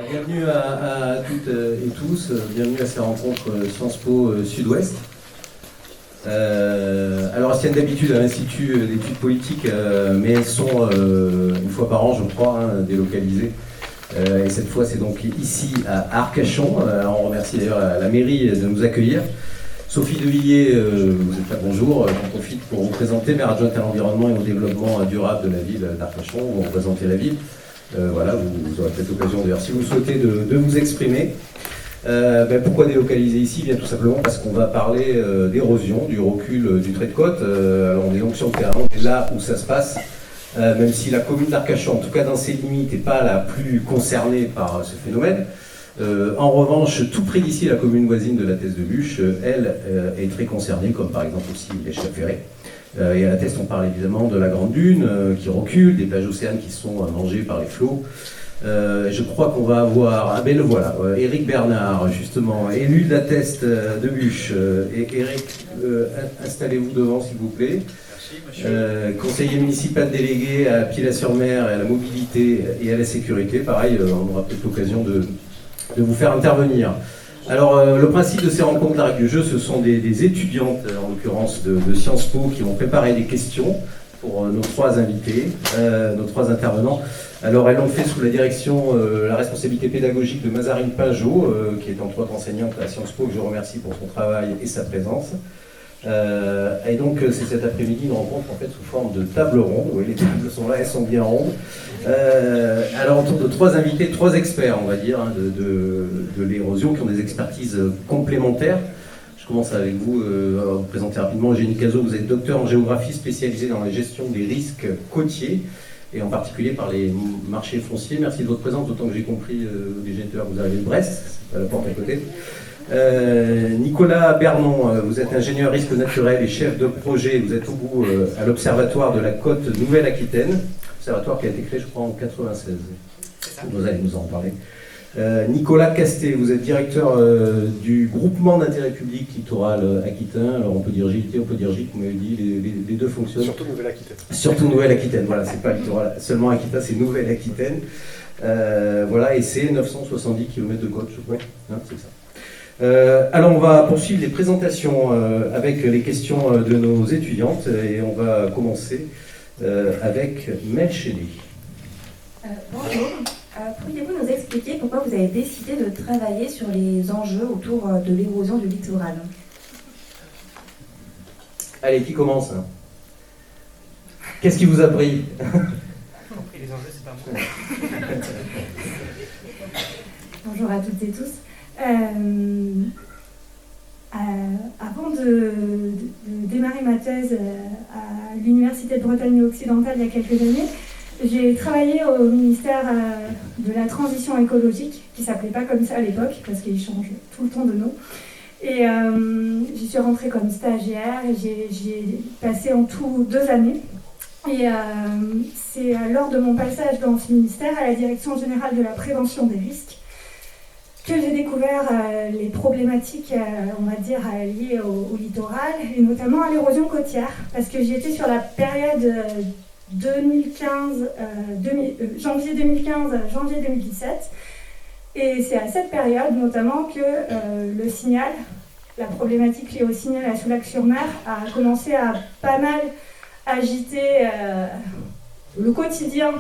Bienvenue à toutes et tous, bienvenue à ces rencontres Sciences Po Sud-Ouest. Alors, elles tiennent d'habitude à l'Institut d'études politiques, mais elles sont une fois par an, je crois, délocalisées. Et cette fois, c'est donc ici à Arcachon. On remercie d'ailleurs la mairie de nous accueillir. Sophie Devilliers, vous êtes là, bonjour. J'en profite pour vous présenter, maire adjointe à l'environnement et au développement durable de la ville d'Arcachon. Vous représentez la ville. Voilà, vous aurez peut-être l'occasion d'ailleurs, si vous souhaitez, de vous exprimer. Pourquoi délocaliser ici? Bien tout simplement parce qu'on va parler d'érosion, du recul du trait de côte. Alors on est donc sur le terrain, on est là où ça se passe, même si la commune d'Arcachon, en tout cas dans ses limites, n'est pas la plus concernée par ce phénomène. En revanche, tout près d'ici, la commune voisine de la Teste-de-Buch, elle, est très concernée, comme par exemple aussi les Chats-Ferrés. Et à la Teste, on parle évidemment de la Grande Dune qui recule, des plages océanes qui sont mangées par les flots. Je crois qu'on va avoir, le voilà, Éric Bernard, justement, élu de la Teste-de-Buch. Éric, installez-vous devant, s'il vous plaît. Merci, conseiller municipal délégué à Pilat-sur-Mer et à la mobilité et à la sécurité. Pareil, on aura peut-être l'occasion de vous faire intervenir. Alors, le principe de ces rencontres, la règle du jeu, ce sont des étudiantes, en l'occurrence de Sciences Po, qui ont préparé des questions pour nos trois invités, nos trois intervenants. Alors, elles l'ont fait sous la direction, la responsabilité pédagogique de Mazarine Pinjot, qui est entre autres enseignante à Sciences Po, que je remercie pour son travail et sa présence. Et donc, c'est cet après-midi une rencontre en fait sous forme de table ronde. Oui, les tables sont là, elles sont bien rondes. Alors, autour de trois invités, trois experts, on va dire, de l'érosion, qui ont des expertises complémentaires. Je commence avec vous, à vous présenter rapidement. Eugénie Cazot, vous êtes docteur en géographie spécialisée dans la gestion des risques côtiers, et en particulier par les marchés fonciers. Merci de votre présence, d'autant que j'ai compris, déjà que vous arrivez de Brest, c'est à la porte à côté. Nicolas Bernon, vous êtes ingénieur risque naturel et chef de projet, vous êtes au bout à l'Observatoire de la Côte Nouvelle-Aquitaine, observatoire qui a été créé, je crois, en 1996. Vous allez nous en parler. Nicolas Castet, vous êtes directeur du groupement d'intérêt public littoral aquitain. Alors on peut dire GIT, on peut dire GIC, vous m'avez dit, les deux fonctionnent. Surtout Nouvelle-Aquitaine. Surtout Nouvelle-Aquitaine, voilà, c'est pas littoral, seulement Aquitain, c'est Nouvelle-Aquitaine. Voilà, et c'est 970 km de côte, je crois, c'est ça. Alors on va poursuivre les présentations avec les questions de nos étudiantes et on va commencer avec Mel Shelley. Bonjour, pourriez-vous nous expliquer pourquoi vous avez décidé de travailler sur les enjeux autour de l'érosion du littoral? Allez, qui commence? Qu'est-ce qui vous a pris? Les enjeux, c'est pas moi. Bonjour à toutes et tous. Avant de démarrer ma thèse à l'Université de Bretagne occidentale il y a quelques années, j'ai travaillé au ministère de la Transition écologique, qui ne s'appelait pas comme ça à l'époque, parce qu'il change tout le temps de nom. Et j'y suis rentrée comme stagiaire et j'ai passé en tout 2 années. Et c'est lors de mon passage dans ce ministère à la Direction générale de la prévention des risques que j'ai découvert les problématiques, on va dire, liées au littoral, et notamment à l'érosion côtière, parce que j'y étais sur la période janvier 2015, janvier 2017, et c'est à cette période notamment que le signal, la problématique liée au signal à Soulac-sur-Mer a commencé à pas mal agiter le quotidien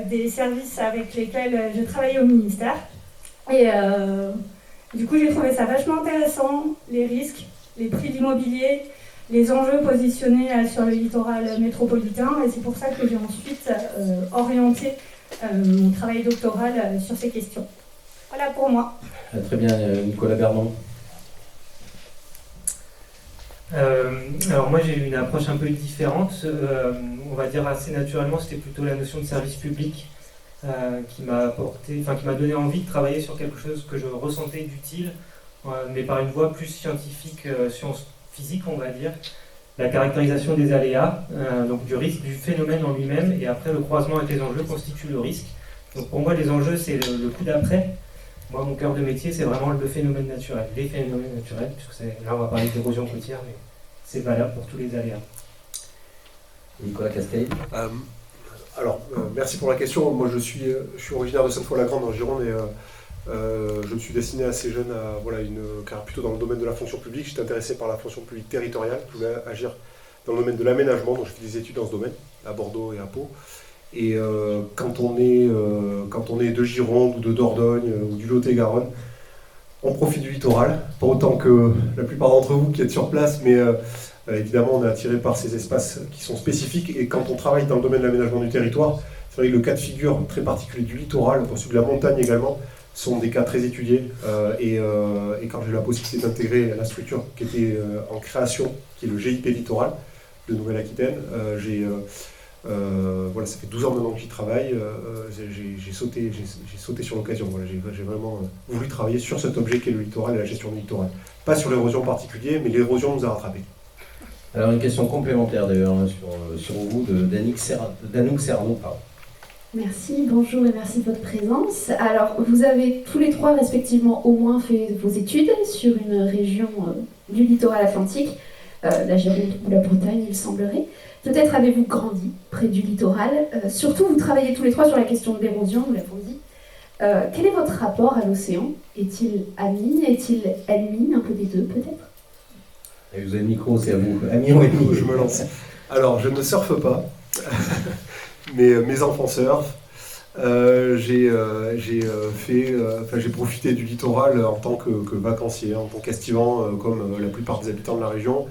des services avec lesquels je travaillais au ministère. Et du coup, j'ai trouvé ça vachement intéressant, les risques, les prix de l'immobilier, les enjeux positionnés sur le littoral métropolitain. Et c'est pour ça que j'ai ensuite orienté mon travail doctoral sur ces questions. Voilà pour moi. Très bien, Nicolas Bernon. Alors moi, j'ai eu une approche un peu différente. On va dire assez naturellement, c'était plutôt la notion de service public. Qui m'a donné envie de travailler sur quelque chose que je ressentais d'utile, mais par une voie plus scientifique, science physique, on va dire, la caractérisation des aléas, donc du risque du phénomène en lui-même, et après le croisement avec les enjeux constitue le risque. Donc pour moi, les enjeux, c'est le coup d'après. Moi, mon cœur de métier, c'est vraiment le phénomène naturel, les phénomènes naturels, puisque là, on va parler d'érosion côtière, mais c'est valable pour tous les aléas. Nicolas Castet. Alors, merci pour la question. Moi, je suis originaire de Sainte-Foy-la-Grande en Gironde et Je me suis destiné assez jeune à une carrière plutôt dans le domaine de la fonction publique. J'étais intéressé par la fonction publique territoriale. Je voulais agir dans le domaine de l'aménagement, donc j'ai fait des études dans ce domaine, à Bordeaux et à Pau. Et quand on est de Gironde ou de Dordogne ou du Lot-et-Garonne, on profite du littoral, pas autant que la plupart d'entre vous qui êtes sur place, mais évidemment on est attiré par ces espaces qui sont spécifiques. Et quand on travaille dans le domaine de l'aménagement du territoire, c'est vrai que le cas de figure très particulier du littoral, pour celui de la montagne également, sont des cas très étudiés. Et quand j'ai eu la possibilité d'intégrer la structure qui était en création, qui est le GIP Littoral de Nouvelle-Aquitaine, ça fait 12 ans maintenant que j'y travaille. J'ai sauté sur l'occasion. Voilà, j'ai vraiment voulu travailler sur cet objet qu'est le littoral et la gestion du littoral. Pas sur l'érosion en particulier, mais l'érosion nous a rattrapés. Alors une question complémentaire d'ailleurs sur vous d'Anouk Serrano. Merci, bonjour et merci de votre présence. Alors, vous avez tous les trois respectivement au moins fait vos études sur une région du littoral atlantique, la Gironde ou la Bretagne, il semblerait. Peut-être avez-vous grandi près du littoral. Surtout, vous travaillez tous les trois sur la question de l'érosion, nous l'avons dit. Quel est votre rapport à l'océan? Est-il ami? Est-il ennemi? Un peu des deux, peut-être? Et vous avez le micro, c'est à vous. Ami ou ennemi? Je me lance. Alors, je ne surfe pas, mais mes enfants surfent. J'ai profité du littoral en tant que vacancier, en tant qu'estivant, comme la plupart des habitants de la région.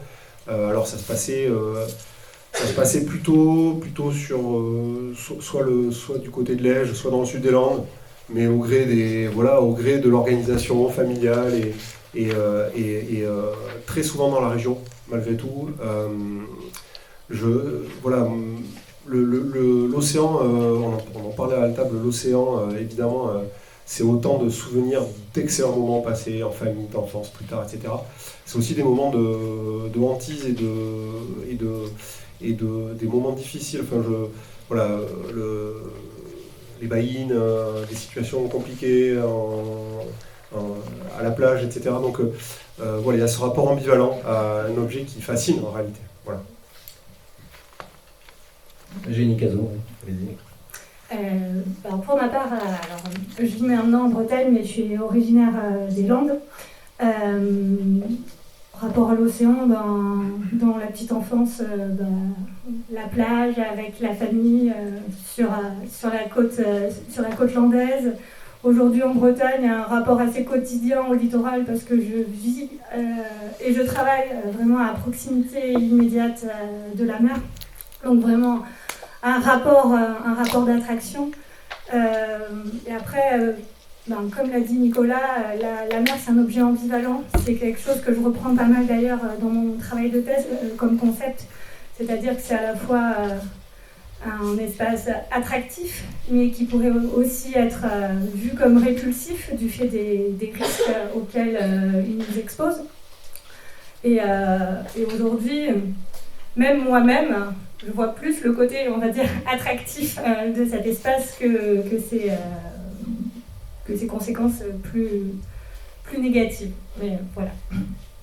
Alors, ça se passait plutôt sur soit du côté de l'Ège, soit dans le sud des Landes, mais au gré de l'organisation familiale et très souvent dans la région, malgré tout. L'océan, on en parlait à la table, l'océan, évidemment, c'est autant de souvenirs d'excellents moments passés en famille, d'enfance, plus tard, etc. C'est aussi des moments de hantise et des moments difficiles. Les baïnes, des situations compliquées à la plage, etc. Donc il y a ce rapport ambivalent à un objet qui fascine en réalité. Voilà. Jenny Cazot, allez-y. Pour ma part, je vis maintenant en Bretagne, mais je suis originaire des Landes. Rapport à l'océan, dans la petite enfance, la plage avec la famille sur la côte landaise. Aujourd'hui en Bretagne, un rapport assez quotidien au littoral parce que je vis et je travaille vraiment à proximité immédiate de la mer. Donc vraiment un rapport d'attraction. Et après, comme l'a dit Nicolas, la mer c'est un objet ambivalent. C'est quelque chose que je reprends pas mal d'ailleurs dans mon travail de thèse comme concept. C'est-à-dire que c'est à la fois un espace attractif, mais qui pourrait aussi être vu comme répulsif du fait des risques auxquels il nous expose. Et aujourd'hui, même moi-même, je vois plus le côté, on va dire, attractif de cet espace que ses conséquences plus négatives. Mais voilà.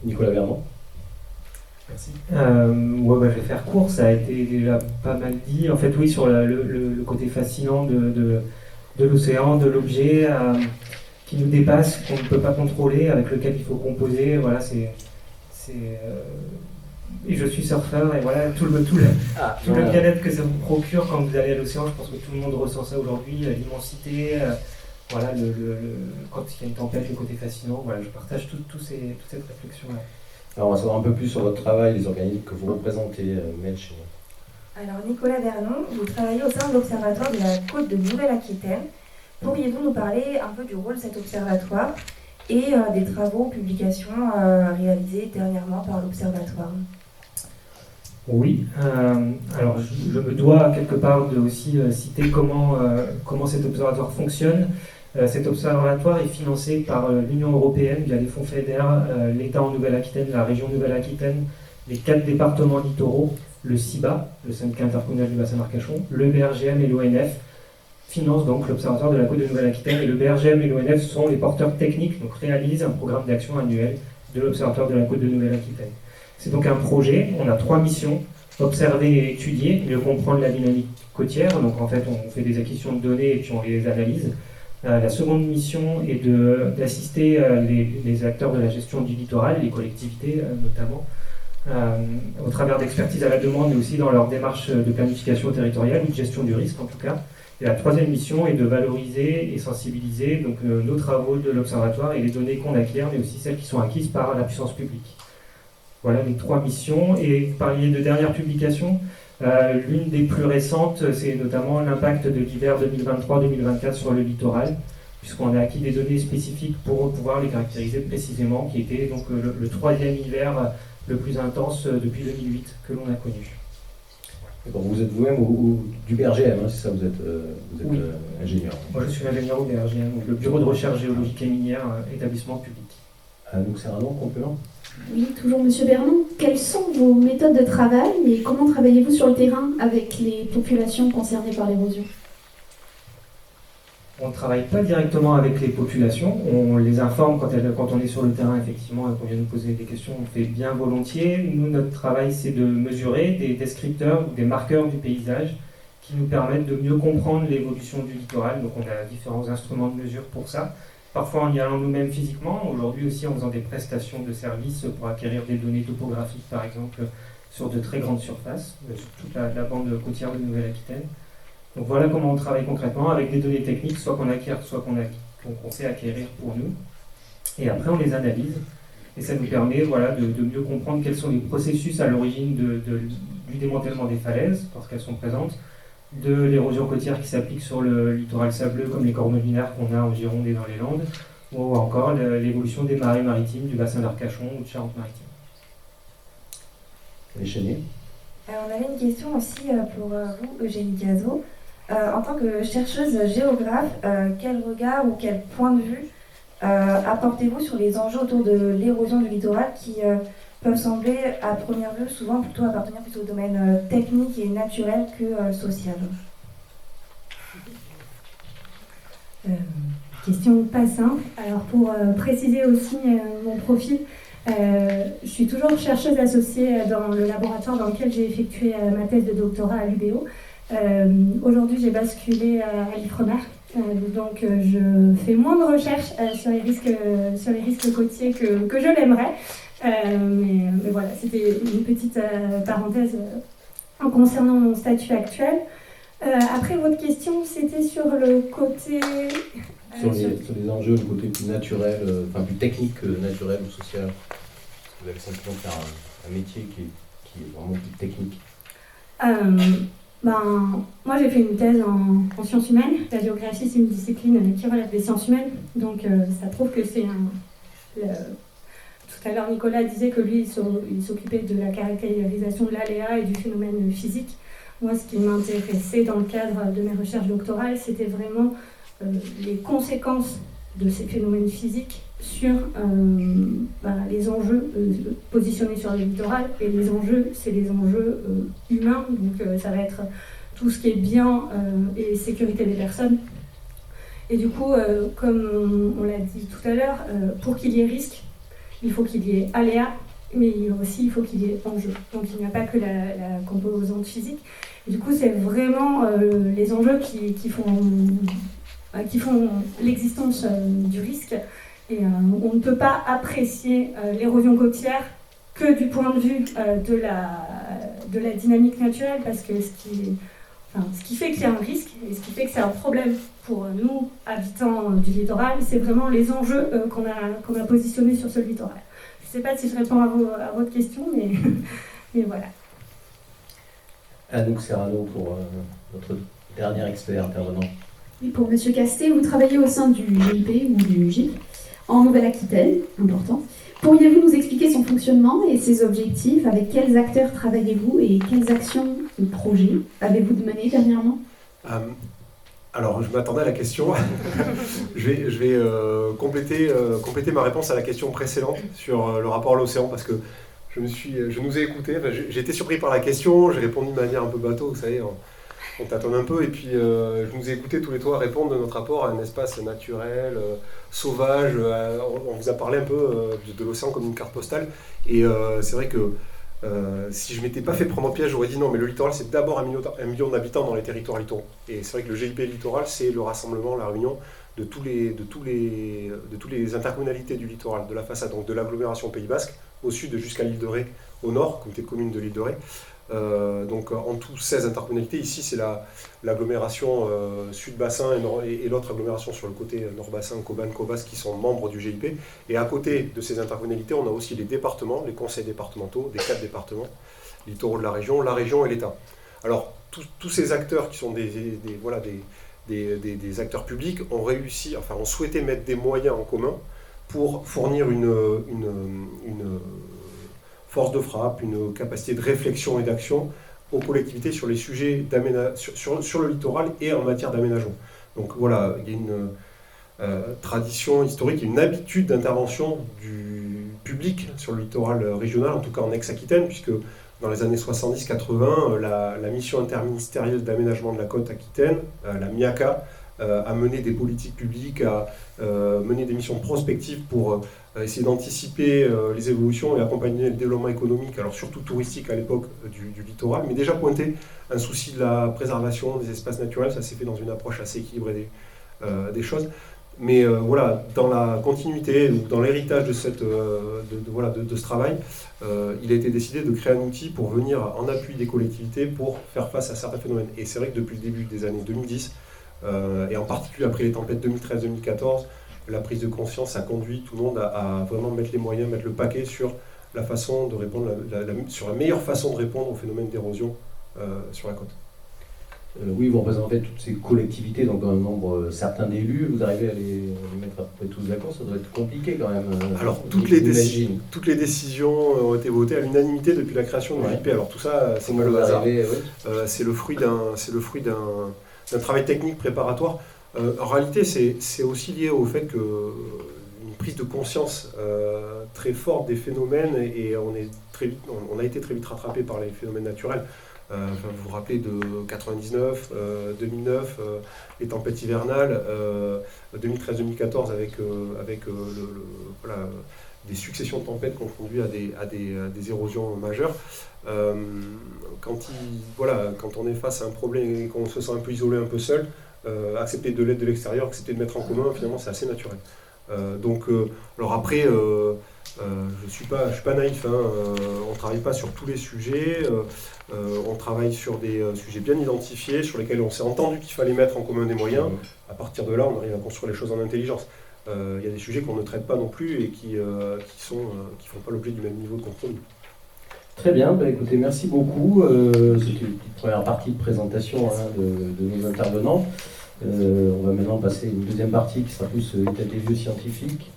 Nicolas Vernon. Merci. Je vais faire court, ça a été déjà pas mal dit. En fait, oui, sur le côté fascinant de l'océan, de l'objet qui nous dépasse, qu'on ne peut pas contrôler, avec lequel il faut composer. Voilà, et je suis surfeur, et voilà, tout le bien-être que ça vous procure quand vous allez à l'océan, je pense que tout le monde ressent ça aujourd'hui, l'immensité, quand il y a une tempête, le côté fascinant. Voilà, je partage toute cette réflexion-là. Alors on va savoir un peu plus sur votre travail, les organismes que vous représentez, Melch. Alors Nicolas Vernon, vous travaillez au sein de l'Observatoire de la Côte de Nouvelle-Aquitaine. Pourriez-vous nous parler un peu du rôle de cet observatoire et des travaux, publications réalisés dernièrement par l'Observatoire? Oui, alors je me dois quelque part de aussi citer comment cet observatoire fonctionne. Cet observatoire est financé par l'Union européenne via les fonds FEDER, l'État en Nouvelle-Aquitaine, la région Nouvelle-Aquitaine, les 4 départements littoraux, le CIBA, le syndicat intercommunal du bassin d'Arcachon, le BRGM et l'ONF financent donc l'observatoire de la Côte de Nouvelle-Aquitaine, et le BRGM et l'ONF sont les porteurs techniques, donc réalisent un programme d'action annuel de l'observatoire de la Côte de Nouvelle-Aquitaine. C'est donc un projet, on a 3 missions: observer et étudier, mieux comprendre la dynamique côtière, donc en fait on fait des acquisitions de données et puis on les analyse. La seconde mission est d'assister les acteurs de la gestion du littoral, les collectivités notamment, au travers d'expertise à la demande, mais aussi dans leur démarche de planification territoriale ou de gestion du risque en tout cas. Et la troisième mission est de valoriser et sensibiliser donc, nos travaux de l'Observatoire et les données qu'on acquiert, mais aussi celles qui sont acquises par la puissance publique. Voilà les 3 missions. Et vous parliez de dernières publications. L'une des plus récentes, c'est notamment l'impact de l'hiver 2023-2024 sur le littoral, puisqu'on a acquis des données spécifiques pour pouvoir les caractériser précisément, qui était donc le 3e hiver le plus intense depuis 2008 que l'on a connu. Bon, vous êtes vous-même du BRGM, hein, c'est ça, vous êtes Oui. Ingénieur. Moi, je suis ingénieur au BRGM, donc le Bureau de recherche géologique et minière, établissement public. Donc c'est un nom complément. Oui, toujours Monsieur Bernon. Quelles sont vos méthodes de travail et comment travaillez-vous sur le terrain avec les populations concernées par l'érosion? On ne travaille pas directement avec les populations, on les informe quand on est sur le terrain, effectivement, et qu'on vient nous poser des questions, on le fait bien volontiers. Nous, notre travail, c'est de mesurer des descripteurs ou des marqueurs du paysage qui nous permettent de mieux comprendre l'évolution du littoral. Donc on a différents instruments de mesure pour ça. Parfois en y allant nous-mêmes physiquement, aujourd'hui aussi en faisant des prestations de services pour acquérir des données topographiques, par exemple, sur de très grandes surfaces, sur toute la bande côtière de Nouvelle-Aquitaine. Donc voilà comment on travaille concrètement avec des données techniques, soit qu'on acquiert, soit qu'on sait acquérir pour nous. Et après, on les analyse. Et ça nous permet de mieux comprendre quels sont les processus à l'origine du démantèlement des falaises, parce qu'elles sont présentes, de l'érosion côtière qui s'applique sur le littoral sableux, comme les coraux lunaires qu'on a en Gironde et dans les Landes, ou encore l'évolution des marées maritimes du bassin d'Arcachon ou de Charente-Maritime. Les chéniers. On avait une question aussi pour vous, Eugénie Cazot. En tant que chercheuse géographe, quel regard ou quel point de vue apportez-vous sur les enjeux autour de l'érosion du littoral qui peuvent sembler à première vue souvent plutôt appartenir plutôt au domaine technique et naturel que social? Question pas simple. Alors pour préciser aussi mon profil, je suis toujours chercheuse associée dans le laboratoire dans lequel j'ai effectué ma thèse de doctorat à l'UBO. Aujourd'hui, j'ai basculé à l'Ifremer, donc je fais moins de recherches sur les risques côtiers que je l'aimerais. Mais voilà, c'était une petite parenthèse concernant mon statut actuel. Après, votre question, c'était sur le côté... Sur les enjeux, le côté plus naturel, plus technique que naturel ou social. Vous avez simplement faire un métier qui est vraiment plus technique. Moi, j'ai fait une thèse en sciences humaines. La géographie, c'est une discipline qui relève des sciences humaines. Donc, ça prouve que c'est Tout à l'heure, Nicolas disait que lui, il s'occupait de la caractérisation de l'aléa et du phénomène physique. Moi, ce qui m'intéressait dans le cadre de mes recherches doctorales, c'était vraiment les conséquences de ces phénomènes physiques sur les enjeux positionnés sur le littoral. Et les enjeux, c'est les enjeux humains. Donc, ça va être tout ce qui est bien et sécurité des personnes. Et du coup, comme on l'a dit tout à l'heure, pour qu'il y ait risque, il faut qu'il y ait aléa, mais aussi il faut qu'il y ait enjeu. Donc il n'y a pas que la composante physique. Et du coup, c'est vraiment les enjeux qui font l'existence du risque. Et on ne peut pas apprécier l'érosion côtière que du point de vue de la dynamique naturelle, parce que ce qui fait qu'il y a un risque et ce qui fait que c'est un problème pour nous, habitants du littoral, c'est vraiment les enjeux qu'on a positionnés sur ce littoral. Je ne sais pas si je réponds à votre question, mais voilà. Anouk Serrano pour notre dernier expert intervenant. Oui, pour Monsieur Castet, vous travaillez au sein du GIP ou du GIP en Nouvelle-Aquitaine, important. Pourriez-vous nous expliquer son fonctionnement et ses objectifs? Avec quels acteurs travaillez-vous et quelles actions ou projets avez-vous mené dernièrement? Alors, je m'attendais à la question. je vais compléter ma réponse à la question précédente sur le rapport à l'océan, parce que je nous ai écoutés. J'ai été surpris par la question, j'ai répondu de manière un peu bateau, vous savez, on tâtonne un peu, et puis je nous ai écoutés tous les trois répondre de notre rapport à un espace naturel, sauvage. On vous a parlé un peu de l'océan comme une carte postale, et c'est vrai que si je ne m'étais pas fait prendre en piège, j'aurais dit non, mais le littoral, c'est d'abord 1 million d'habitants dans les territoires littoraux. Et c'est vrai que le GIP littoral, c'est le rassemblement, la réunion de toutes les intercommunalités du littoral, de la façade, donc de l'agglomération Pays Basque, au sud jusqu'à l'île de Ré, au nord, communauté de communes de l'île de Ré. Donc en tout 16 intercommunalités. Ici c'est l'agglomération Sud-Bassin et l'autre agglomération sur le côté Nord-Bassin, Coban-Cobas, qui sont membres du GIP. Et à côté de ces intercommunalités, on a aussi les départements, les conseils départementaux des 4 départements littoraux de la région et l'État. Alors tous ces acteurs qui sont des acteurs publics ont souhaité mettre des moyens en commun pour fournir une force de frappe, une capacité de réflexion et d'action aux collectivités sur les sujets sur le littoral et en matière d'aménagement. Donc voilà, il y a une tradition historique, une habitude d'intervention du public sur le littoral régional, en tout cas en ex-Aquitaine, puisque dans les années 70-80, la mission interministérielle d'aménagement de la côte aquitaine, la MIACA, a mené des politiques publiques, a mené des missions prospectives pour essayer d'anticiper les évolutions et accompagner le développement économique, alors surtout touristique à l'époque du littoral, mais déjà pointé un souci de la préservation des espaces naturels. Ça s'est fait dans une approche assez équilibrée des choses. Mais voilà, dans la continuité, dans l'héritage de ce travail, il a été décidé de créer un outil pour venir en appui des collectivités pour faire face à certains phénomènes. Et c'est vrai que depuis le début des années 2010, et en particulier après les tempêtes 2013-2014, la prise de conscience a conduit tout le monde à vraiment mettre les moyens, mettre le paquet sur la façon de répondre, sur la meilleure façon de répondre au phénomène d'érosion sur la côte. Oui, vous représentez toutes ces collectivités, donc un nombre certain d'élus, vous arrivez à les mettre à peu près tous d'accord, ça doit être compliqué quand même. Alors toutes les décisions ont été votées à l'unanimité depuis la création de l'UIP. Alors tout ça, c'est pas le hasard. C'est le fruit d'un travail technique préparatoire. En réalité, c'est aussi lié au fait qu'une prise de conscience très forte des phénomènes, et on a été très vite rattrapé par les phénomènes naturels. Vous vous rappelez de 99, 2009, les tempêtes hivernales, 2013-2014 avec des successions de tempêtes qui ont conduit à des érosions majeures. Quand on est face à un problème et qu'on se sent un peu isolé, un peu seul, accepter de l'aide de l'extérieur, accepter de mettre en commun, finalement c'est assez naturel. Alors après, je suis pas naïf, on ne travaille pas sur tous les sujets, on travaille sur des sujets bien identifiés, sur lesquels on s'est entendu qu'il fallait mettre en commun des moyens. À partir de là, on arrive à construire les choses en intelligence. Il y a des sujets qu'on ne traite pas non plus et qui font pas l'objet du même niveau de compromis. Très bien, écoutez, merci beaucoup. C'était une petite première partie de présentation de nos intervenants. On va maintenant passer à une deuxième partie qui sera plus état des lieux scientifiques.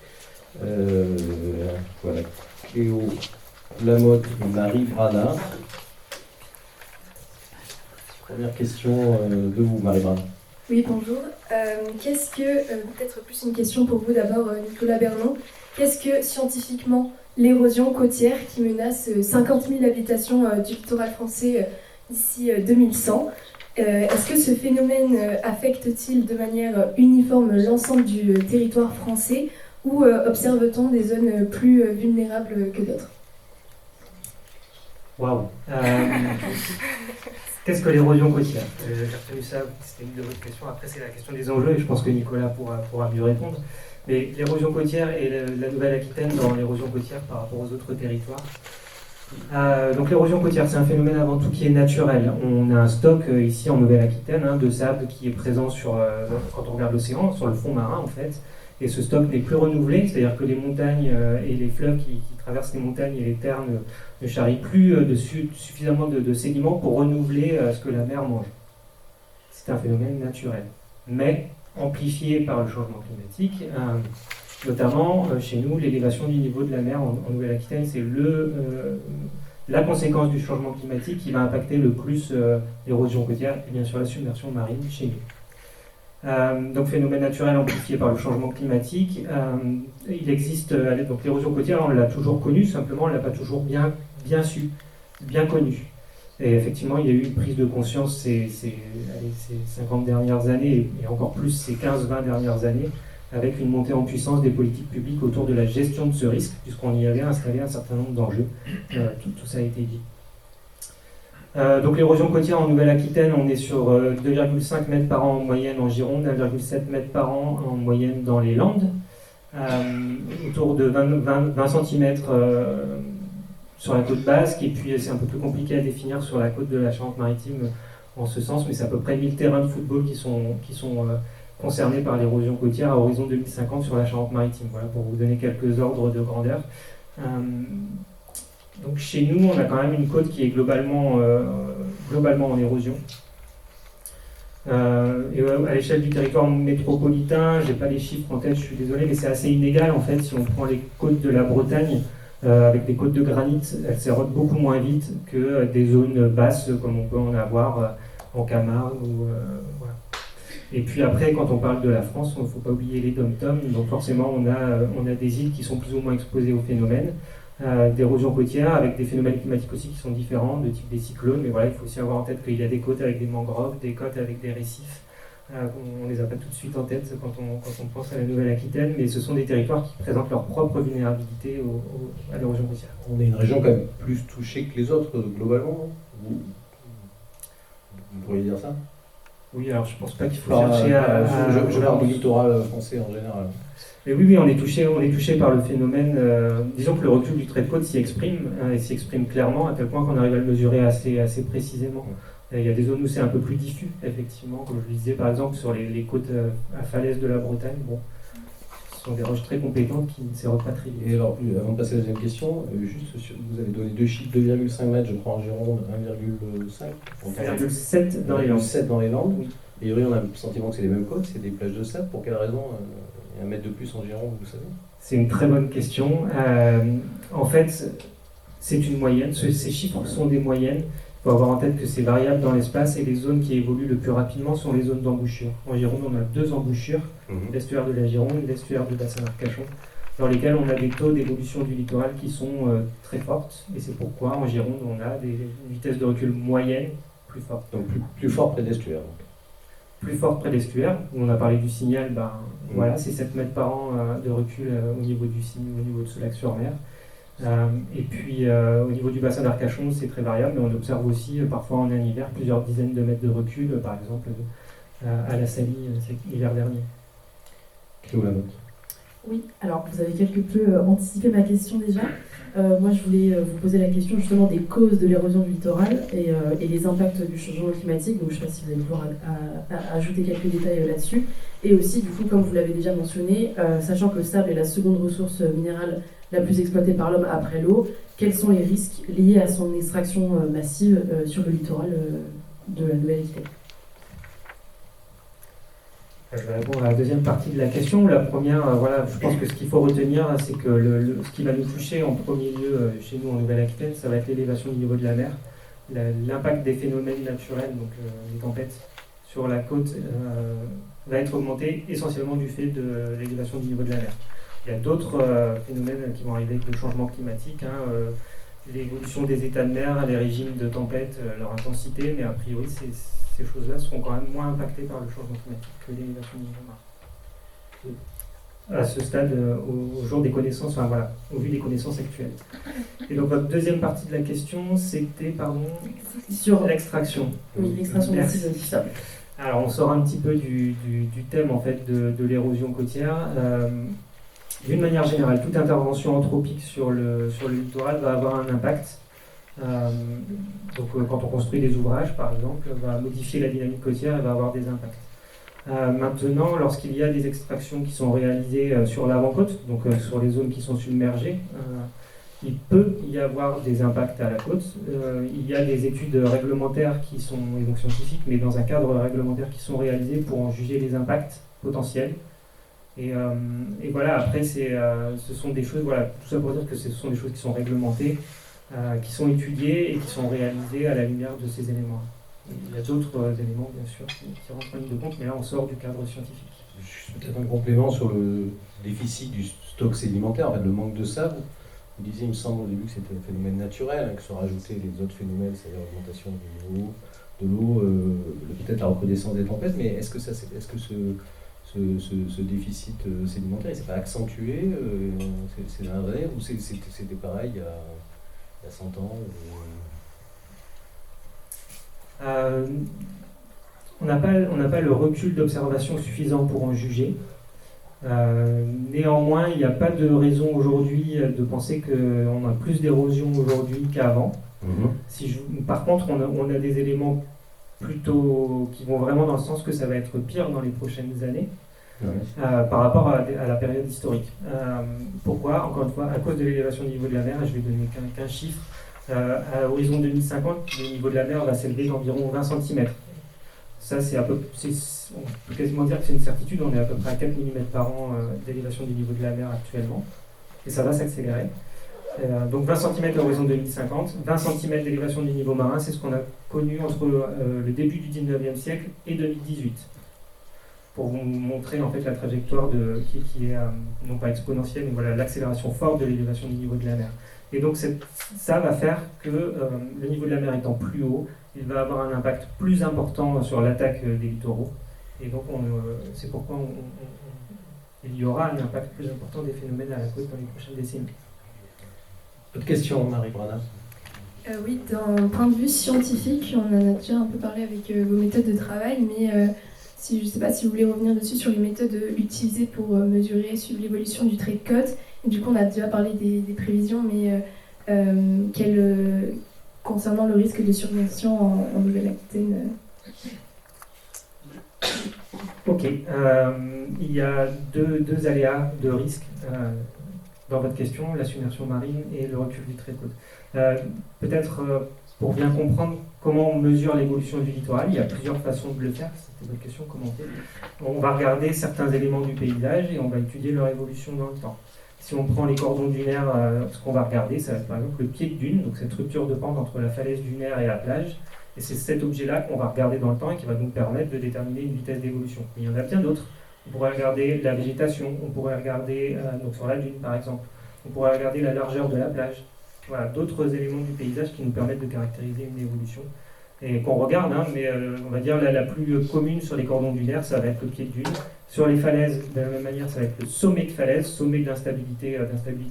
Voilà, Cléo Lamotte et Marie Brana. Première question de vous, Marie Brana. Oui, bonjour. Peut-être plus une question pour vous d'abord, Nicolas Bernon. Qu'est-ce que scientifiquement l'érosion côtière qui menace 50 000 habitations du littoral français d'ici 2100, est-ce que ce phénomène affecte-t-il de manière uniforme l'ensemble du territoire français ou observe-t-on des zones plus vulnérables que d'autres? Waouh. Qu'est-ce que l'érosion côtière? J'ai retenu ça, c'était une de vos questions. Après, c'est la question des enjeux et je pense que Nicolas pourra mieux répondre. Mais l'érosion côtière et la Nouvelle-Aquitaine dans l'érosion côtière par rapport aux autres territoires. Donc l'érosion côtière, c'est un phénomène avant tout qui est naturel. On a un stock ici en Nouvelle-Aquitaine de sable qui est présent quand on regarde l'océan, sur le fond marin en fait. Et ce stock n'est plus renouvelé, c'est-à-dire que les montagnes et les fleuves qui traversent les montagnes et les terres ne charrient plus suffisamment de sédiments pour renouveler ce que la mer mange. C'est un phénomène naturel, mais amplifié par le changement climatique, notamment chez nous, l'élévation du niveau de la mer en Nouvelle-Aquitaine, c'est la conséquence du changement climatique qui va impacter le plus l'érosion côtière et bien sûr la submersion marine chez nous. Donc phénomène naturel amplifié par le changement climatique. Il existe, donc l'érosion côtière, on l'a toujours connue, simplement on ne l'a pas toujours bien su, bien connue. Et effectivement, il y a eu une prise de conscience ces 50 dernières années, et encore plus ces 15-20 dernières années, avec une montée en puissance des politiques publiques autour de la gestion de ce risque, puisqu'on y avait installé un certain nombre d'enjeux. Tout ça a été dit. Donc l'érosion côtière en Nouvelle-Aquitaine, on est sur 2,5 mètres par an en moyenne en Gironde, 1,7 mètres par an en moyenne dans les Landes, autour de 20 cm sur la côte basque, et puis c'est un peu plus compliqué à définir sur la côte de la Charente-Maritime en ce sens, mais c'est à peu près 1000 terrains de football qui sont concernés par l'érosion côtière à horizon 2050 sur la Charente-Maritime, voilà, pour vous donner quelques ordres de grandeur. Donc chez nous, on a quand même une côte qui est globalement en érosion. Et à l'échelle du territoire métropolitain, j'ai pas les chiffres en tête, je suis désolé, mais c'est assez inégal en fait. Si on prend les côtes de la Bretagne, avec des côtes de granit, elles s'érodent beaucoup moins vite que des zones basses comme on peut en avoir en Camargue. Voilà. Et puis après, quand on parle de la France, il ne faut pas oublier les dom-toms, donc forcément on a des îles qui sont plus ou moins exposées au phénomène d'érosion côtière, avec des phénomènes climatiques aussi qui sont différents, de type des cyclones, mais voilà, il faut aussi avoir en tête qu'il y a des côtes avec des mangroves, des côtes avec des récifs. On ne les a pas tout de suite en tête quand on pense à la Nouvelle-Aquitaine, mais ce sont des territoires qui présentent leur propre vulnérabilité à l'érosion côtière. On est une région quand même plus touchée que les autres, globalement, non? Vous pourriez dire ça? Oui, alors je pense pas qu'il faut chercher Je parle du littoral français en général. Mais oui, on est touché par le phénomène. Disons que le recul du trait de côte s'y exprime, et s'y exprime clairement, à tel point qu'on arrive à le mesurer assez précisément. Il y a des zones où c'est un peu plus diffus, effectivement, comme je le disais par exemple sur les côtes à falaise de la Bretagne. Bon, ce sont des roches très compétentes qui ne s'érodent pas très vite. Et alors, avant de passer à la deuxième question, vous avez donné deux chiffres, 2,5 mètres, je crois, en Gironde, 1,5. 1,7 dans les Landes. 1,7 dans les Landes. Oui. Et on a le sentiment que c'est les mêmes côtes, c'est des plages de sable. Pour quelle raison il y a un mètre de plus en Gironde, vous savez? C'est une très bonne question. En fait, c'est une moyenne. Ces chiffres sont des moyennes. Il faut avoir en tête que c'est variable dans l'espace et les zones qui évoluent le plus rapidement sont les zones d'embouchure. En Gironde, on a deux embouchures, l'estuaire de la Gironde et l'estuaire du bassin d'Arcachon, dans lesquels on a des taux d'évolution du littoral qui sont très fortes. Et c'est pourquoi en Gironde, on a des vitesses de recul moyennes plus fortes. Donc plus fort près de l'estuaire. Plus forte près de l'estuaire, où on a parlé du Signal, voilà, c'est 7 mètres par an de recul au niveau du Signal, au niveau de ce lac sur mer. Et puis au niveau du bassin d'Arcachon, c'est très variable, mais on observe aussi parfois en un hiver plusieurs dizaines de mètres de recul, par exemple à la Salie l'hiver dernier. Cléo Lamotte. Oui, alors vous avez quelque peu anticipé ma question déjà. Moi je voulais vous poser la question justement des causes de l'érosion du littoral et les impacts du changement climatique, donc je ne sais pas si vous allez pouvoir ajouter quelques détails là-dessus. Et aussi du coup, comme vous l'avez déjà mentionné, sachant que le sable est la seconde ressource minérale la plus exploitée par l'homme après l'eau, quels sont les risques liés à son extraction massive sur le littoral de la Nouvelle-Aquitaine? Je vais répondre à la deuxième partie de la question. La première, voilà, je pense que ce qu'il faut retenir, c'est que ce qui va nous toucher en premier lieu chez nous en Nouvelle-Aquitaine, ça va être l'élévation du niveau de la mer, l'impact des phénomènes naturels, donc les tempêtes sur la côte, va être augmenté essentiellement du fait de l'élévation du niveau de la mer. Il y a d'autres phénomènes qui vont arriver avec le changement climatique, l'évolution des états de mer, les régimes de tempête, leur intensité, mais a priori ces choses-là seront quand même moins impactées par le changement climatique que l'élévation du niveau de la mer. À ce stade, au jour des connaissances, enfin voilà, au vu des connaissances actuelles. Et donc votre deuxième partie de la question, c'était, sur l'extraction. Oui, l'extraction massive du sable. Alors on sort un petit peu du thème en fait de l'érosion côtière. D'une manière générale, toute intervention anthropique sur le littoral va avoir un impact. Donc quand on construit des ouvrages, par exemple, va modifier la dynamique côtière et va avoir des impacts. Maintenant, lorsqu'il y a des extractions qui sont réalisées sur l'avant-côte, donc sur les zones qui sont submergées, il peut y avoir des impacts à la côte. Il y a des études réglementaires qui sont, et donc scientifiques, mais dans un cadre réglementaire qui sont réalisées pour en juger les impacts potentiels. Et voilà, après, ce sont des choses, voilà, tout ça pour dire que ce sont des choses qui sont réglementées, qui sont étudiées et qui sont réalisées à la lumière de ces éléments. Il y a d'autres éléments, bien sûr, qui rentrent en ligne de compte, mais là, on sort du cadre scientifique. Juste peut-être un complément sur le déficit du stock sédimentaire, en fait, le manque de sable. Vous disiez, il me semble au début que c'était un phénomène naturel, que sont rajoutés les autres phénomènes, c'est-à-dire l'augmentation de l'eau, peut-être la recrudescence des tempêtes, mais est-ce que ce déficit sédimentaire, il ne s'est pas accentué ces dernières années, ou c'était pareil il y a 100 ans On n'a pas le recul d'observation suffisant pour en juger. Néanmoins, il n'y a pas de raison aujourd'hui de penser qu'on a plus d'érosion aujourd'hui qu'avant. Par contre, on a des éléments plutôt qui vont vraiment dans le sens que ça va être pire dans les prochaines années par rapport à la période historique. Pourquoi? Encore une fois, à cause de l'élévation du niveau de la mer, je vais donner qu'un chiffre. À l'horizon 2050, le niveau de la mer va s'élever d'environ 20 cm. Ça, on peut quasiment dire que c'est une certitude, on est à peu près à 4 mm par an d'élévation du niveau de la mer actuellement, et ça va s'accélérer. Donc 20 cm à l'horizon 2050, 20 cm d'élévation du niveau marin, c'est ce qu'on a connu entre le début du 19e siècle et 2018. Pour vous montrer en fait la trajectoire qui est non pas exponentielle, mais voilà, l'accélération forte de l'élévation du niveau de la mer. Et donc ça va faire que le niveau de la mer étant plus haut, il va avoir un impact plus important sur l'attaque des littoraux. Et donc c'est pourquoi il y aura un impact plus important des phénomènes à la côte dans les prochaines décennies. Autre question, Marie Brana. Oui, d'un point de vue scientifique, on en a déjà un peu parlé avec vos méthodes de travail, mais je ne sais pas si vous voulez revenir dessus sur les méthodes utilisées pour mesurer et suivre l'évolution du trait de côte. Et du coup, on a déjà parlé des prévisions, mais concernant le risque de submersion en Nouvelle-Aquitaine. Ok, il y a deux aléas de risque dans votre question, la submersion marine et le recul du trait de côte. Peut-être pour bien comprendre comment on mesure l'évolution du littoral, il y a plusieurs façons de le faire, c'était votre question, comment on fait. On va regarder certains éléments du paysage et on va étudier leur évolution dans le temps. Si on prend les cordons dunaires, ce qu'on va regarder, ça va être par exemple le pied de dune, donc cette rupture de pente entre la falaise dunaire et la plage. Et c'est cet objet-là qu'on va regarder dans le temps et qui va nous permettre de déterminer une vitesse d'évolution. Mais il y en a bien d'autres. On pourrait regarder la végétation, on pourrait regarder, donc sur la dune par exemple, on pourrait regarder la largeur de la plage. Voilà, d'autres éléments du paysage qui nous permettent de caractériser une évolution. Et qu'on regarde, mais on va dire la plus commune sur les cordons dunaires, ça va être le pied de dune. Sur les falaises, de la même manière, ça va être le sommet de falaise, sommet d'instabilité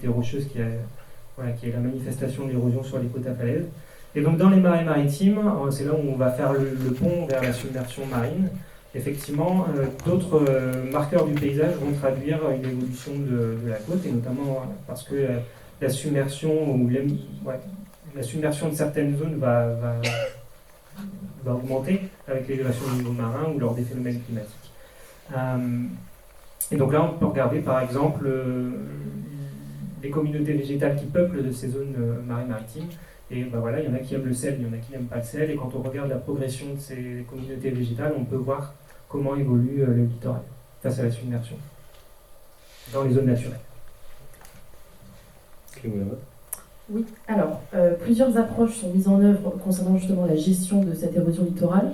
rocheuse qui est la manifestation de l'érosion sur les côtes à falaise. Et donc dans les marais maritimes, c'est là où on va faire le pont vers la submersion marine. Effectivement, d'autres marqueurs du paysage vont traduire une évolution de la côte, et notamment parce que la submersion de certaines zones va augmenter avec l'élévation du niveau marin ou lors des phénomènes climatiques. Et donc là, on peut regarder par exemple les communautés végétales qui peuplent de ces zones maritimes. Et voilà, il y en a qui aiment le sel, il y en a qui n'aiment pas le sel. Et quand on regarde la progression de ces communautés végétales, on peut voir comment évolue le littoral face à la submersion dans les zones naturelles. Oui, alors, plusieurs approches sont mises en œuvre concernant justement la gestion de cette érosion littorale,